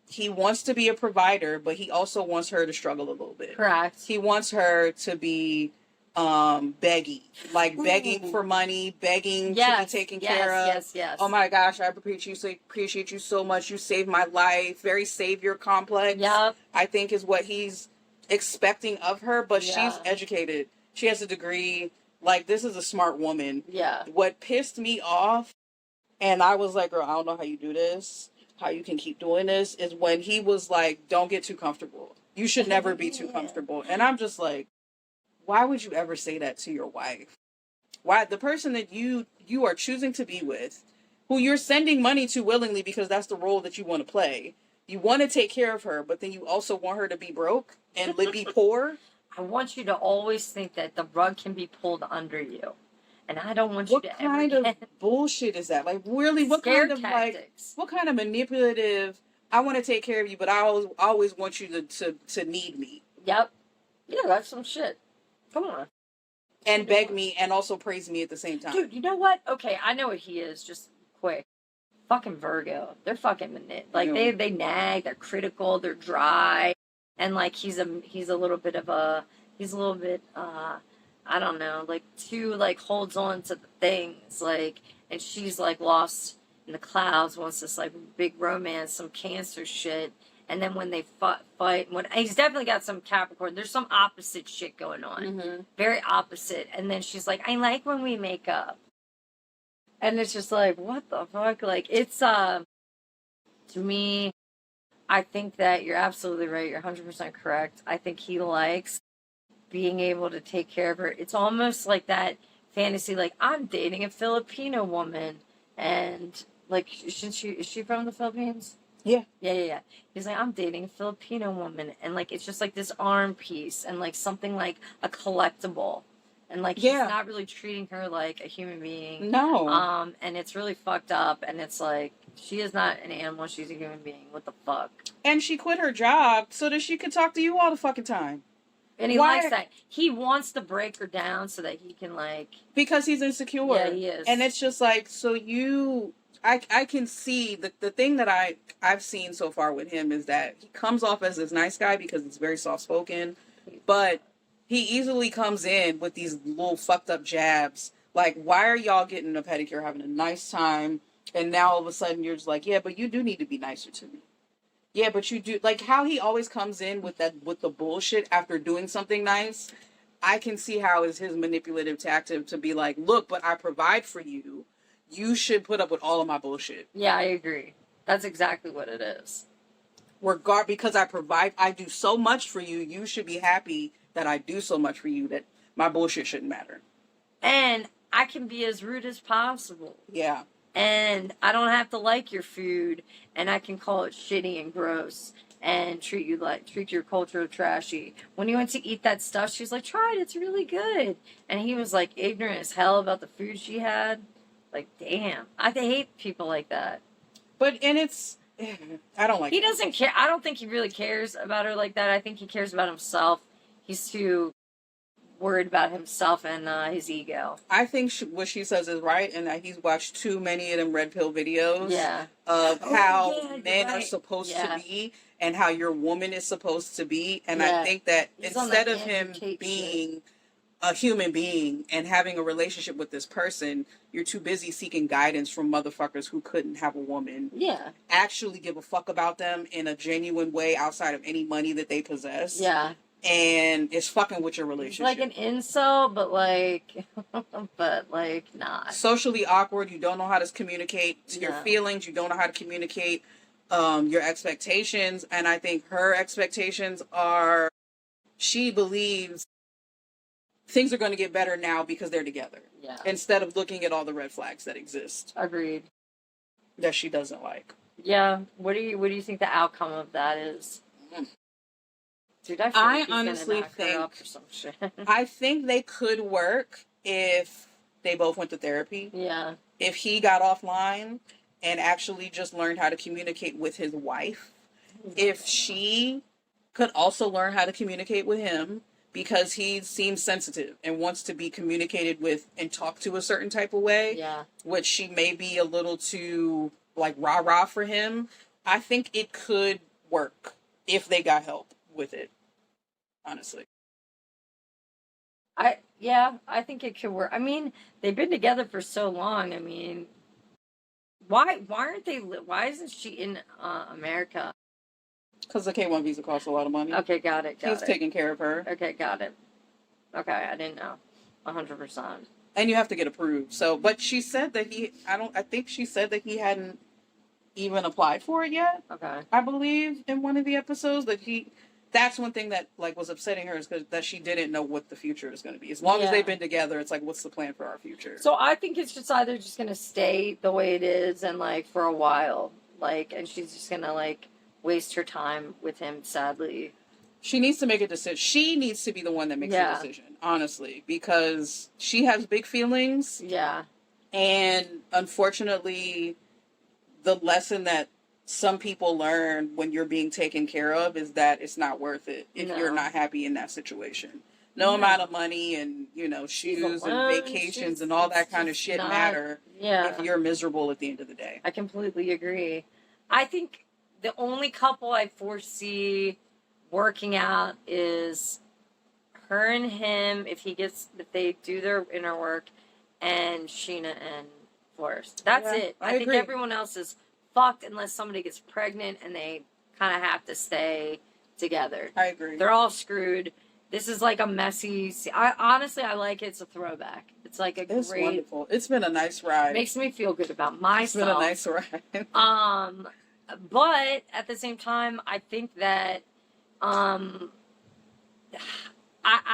he wants to be a provider, but he also wants her to struggle a little bit. Correct. He wants her to be begging. Like, begging for money, begging to be taken care of. Yes. Oh my gosh, I appreciate you so much. You saved my life. Very savior complex. Yep. I think is what he's expecting of her, but Yeah. she's educated. She has a degree. Like, this is a smart woman. Yeah. What pissed me off, and I was like, girl, I don't know how you do this, how you can keep doing this, is when he was like, don't get too comfortable. You should never be too comfortable. And I'm just like, why would you ever say that to your wife? Why? The person that you are choosing to be with, who you're sending money to willingly because that's the role that you want to play. You want to take care of her, but then you also want her to be broke and be poor. I want you to always think that the rug can be pulled under you. And I don't want you to ever What kind of bullshit is that? Like, really, what kind of tactics. What kind of manipulative, I want to take care of you, but I always want you to need me. Yep. Yeah, that's some shit. Come on. And beg me and also praise me at the same time. Dude, you know what? Okay, I know what he is, just quick. Fucking Virgo. They're fucking like they nag, they're critical, they're dry. And like he's a little bit I don't know, like too like holds on to the things, like, and she's like lost in the clouds, wants this like big romance, some Cancer shit, and then when they fight, when he's definitely got some Capricorn, there's some opposite shit going on, very opposite, and then she's like, I like when we make up, and it's just like, what the fuck, like it's to me, I think that you're absolutely right, you're 100% correct. I think he likes being able to take care of her. It's almost like that fantasy, like I'm dating a Filipino woman, and like is she from the Philippines? Yeah. He's like, I'm dating a Filipino woman, and like it's just like this arm piece and like something like a collectible, and like he's not really treating her like a human being. No. And it's really fucked up, and it's like she is not an animal, she's a human being. What the fuck? And she quit her job so that she could talk to you all the fucking time. And he likes that. He wants to break her down so that he can, like... Because he's insecure. Yeah, he is. And it's just like, so you... I can see... The thing that I've seen so far with him is that he comes off as this nice guy because he's very soft-spoken. But he easily comes in with these little fucked up jabs. Like, why are y'all getting a pedicure, having a nice time, and now all of a sudden you're just like, yeah, but you do need to be nicer to me. Yeah, but you do, like how he always comes in with the bullshit after doing something nice. I can see how it's his manipulative tactic to be like, look, but I provide for you. You should put up with all of my bullshit. Yeah, I agree. That's exactly what it is. Because I do so much for you, you should be happy that I do so much for you that my bullshit shouldn't matter. And I can be as rude as possible. Yeah. And I don't have to like your food, and I can call it shitty and gross and treat your culture trashy. When he went to eat that stuff, she was like, try it, it's really good. And he was like ignorant as hell about the food she had. Like, damn. I hate people like that. But, and it's, I don't like He doesn't care. I don't think he really cares about her like that. I think he cares about himself. He's too worried about himself and his ego. I think what she says is right, and that he's watched too many of them red pill videos of how men are supposed to be and how your woman is supposed to be. And I think that instead of him being a human being and having a relationship with this person, you're too busy seeking guidance from motherfuckers who couldn't have a woman actually give a fuck about them in a genuine way outside of any money that they possess. Yeah. And it's fucking with your relationship. It's like an incel, but not. Socially awkward. You don't know how to communicate your feelings. You don't know how to communicate your expectations. And I think her expectations are, she believes things are going to get better now because they're together. Yeah. Instead of looking at all the red flags that exist. Agreed. That she doesn't like. Yeah. What do you think the outcome of that is? Dude, I honestly think I think they could work if they both went to therapy. Yeah. If he got offline and actually just learned how to communicate with his wife. If she could also learn how to communicate with him because he seems sensitive and wants to be communicated with and talked to a certain type of way. Yeah. Which she may be a little too like rah-rah for him. I think it could work if they got help with it, honestly. I think it could work. I mean, they've been together for so long. I mean, why isn't she in America? Because the K1 visa costs a lot of money. Okay, got it. He's taking care of her. Okay, got it. Okay, I didn't know. 100%. And you have to get approved. So, but she said that I think she said that he hadn't even applied for it yet. Okay. I believe in one of the episodes that's one thing that like was upsetting her is that she didn't know what the future is going to be. As long as they've been together, it's like, what's the plan for our future? So I think it's just either just going to stay the way it is and like for a while, like, and she's just going to like waste her time with him, sadly. She needs to make a decision. She needs to be the one that makes the decision, honestly, because she has big feelings. Yeah. And unfortunately, the lesson that some people learn when you're being taken care of is that it's not worth it if you're not happy in that situation. No amount of money and, shoes and vacations and all that kind of shit matter if you're miserable at the end of the day. I completely agree. I think the only couple I foresee working out is her and him if they do their inner work, and Sheena and Forrest. That's it. I think everyone else is fucked unless somebody gets pregnant and they kind of have to stay together. I agree. They're all screwed. This is like a messy. I like it. It's a throwback. It's like it's wonderful. It's been a nice ride. Makes me feel good about myself. It's been a nice ride. But at the same time, I think that I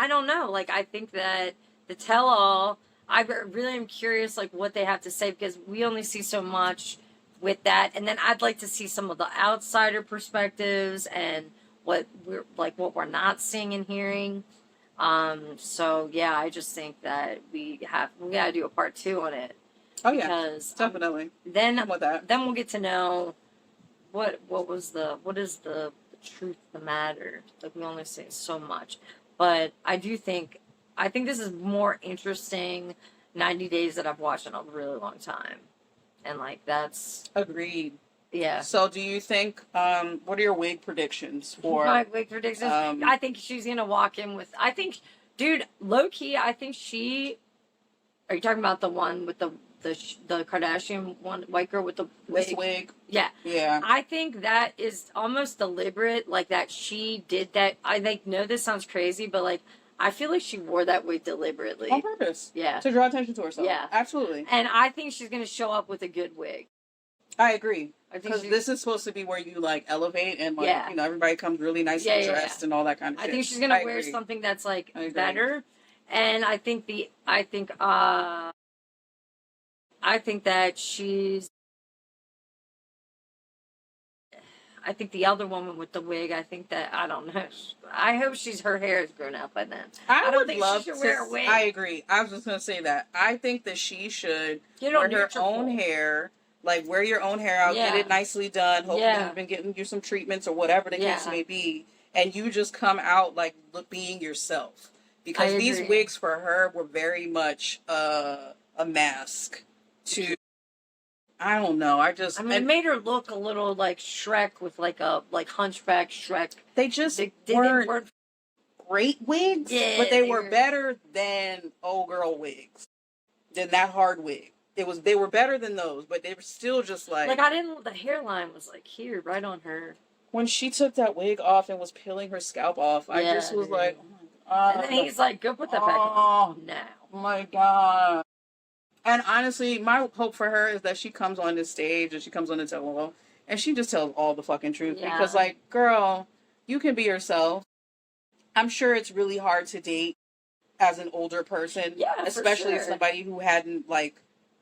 don't know. Like, I think that the tell-all, I really am curious, like, what they have to say, because we only see so much with that. And then I'd like to see some of the outsider perspectives and what we're not seeing and hearing. So yeah, I just think that we gotta do a part 2 on it. Oh yeah, because definitely. Then we'll get to know what is the truth of the matter. Like, we only say so much, but I think this is more interesting 90 Days that I've watched in a really long time, and like that's agreed. Yeah. So, do you think? What are your wig predictions for? My wig predictions. I think she's gonna walk in with. Dude, low key. I think she. Are you talking about the one with the Kardashian one, white girl with the wig? Yeah. Yeah. I think that is almost deliberate. Like, that she did that. I know this sounds crazy, but like, I feel like she wore that wig deliberately on purpose. Yeah. To draw attention to herself. Yeah. Absolutely. And I think she's gonna show up with a good wig. I agree. Because this is supposed to be where you like elevate and like everybody comes really nicely dressed and all that kind of shit. I think she's gonna wear something that's like better, and I think the other woman with the wig, I don't know. I hope her hair is grown out by then. I don't think she should wear a wig. I agree. I was just gonna say that. I think that she should wear her own hair. Like, wear your own hair out, get it nicely done. Hopefully you've been getting you some treatments or whatever the case may be. And you just come out, like, being yourself. Because these wigs for her were very much a mask to... I don't know. It made her look a little like Shrek with like Hunchback Shrek. They just weren't great wigs, but they were better than old girl wigs. Than that hard wig. They were better than those, but they were still just like the hairline was like here, right on her. When she took that wig off and was peeling her scalp off, I just was like, oh my God. And then he's like, go put that back on now. Oh my God. And honestly, my hope for her is that she comes on this stage and she comes on the tell-all and she just tells all the fucking truth. Yeah. Because, like, girl, you can be yourself. I'm sure it's really hard to date as an older person. Yeah, especially somebody who hadn't, like,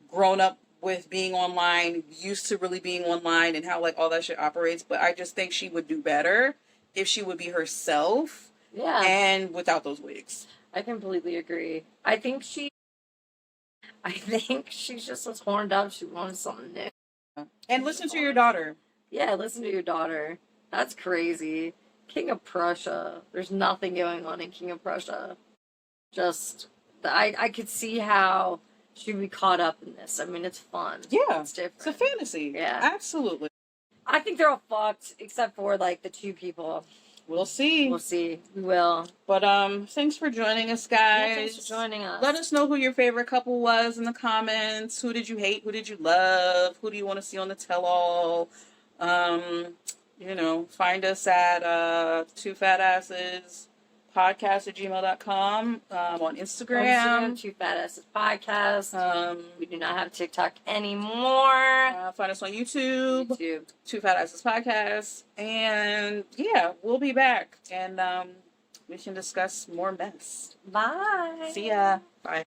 grown up with being online, used to really being online and how, like, all that shit operates. But I just think she would do better if she would be herself. Yeah. And without those wigs. I completely agree. I think she's just as horned up. She wanted something new. And listen to your daughter. Yeah, listen to your daughter. That's crazy. King of Prussia. There's nothing going on in King of Prussia. Just, I could see how she'd be caught up in this. I mean, it's fun. Yeah. It's different. It's a fantasy. Yeah. Absolutely. I think they're all fucked, except for, like, the 2 people. We'll see. We will. But, thanks for joining us, guys. Yeah, thanks for joining us. Let us know who your favorite couple was in the comments. Who did you hate? Who did you love? Who do you want to see on the tell-all? find us at Two Fat Asses podcast@gmail.com, on Instagram. Two Fat Asses Podcast. We do not have TikTok anymore. Find us on YouTube. Two Fat Asses Podcast. And yeah, we'll be back. And we can discuss more mess. Bye. See ya. Bye.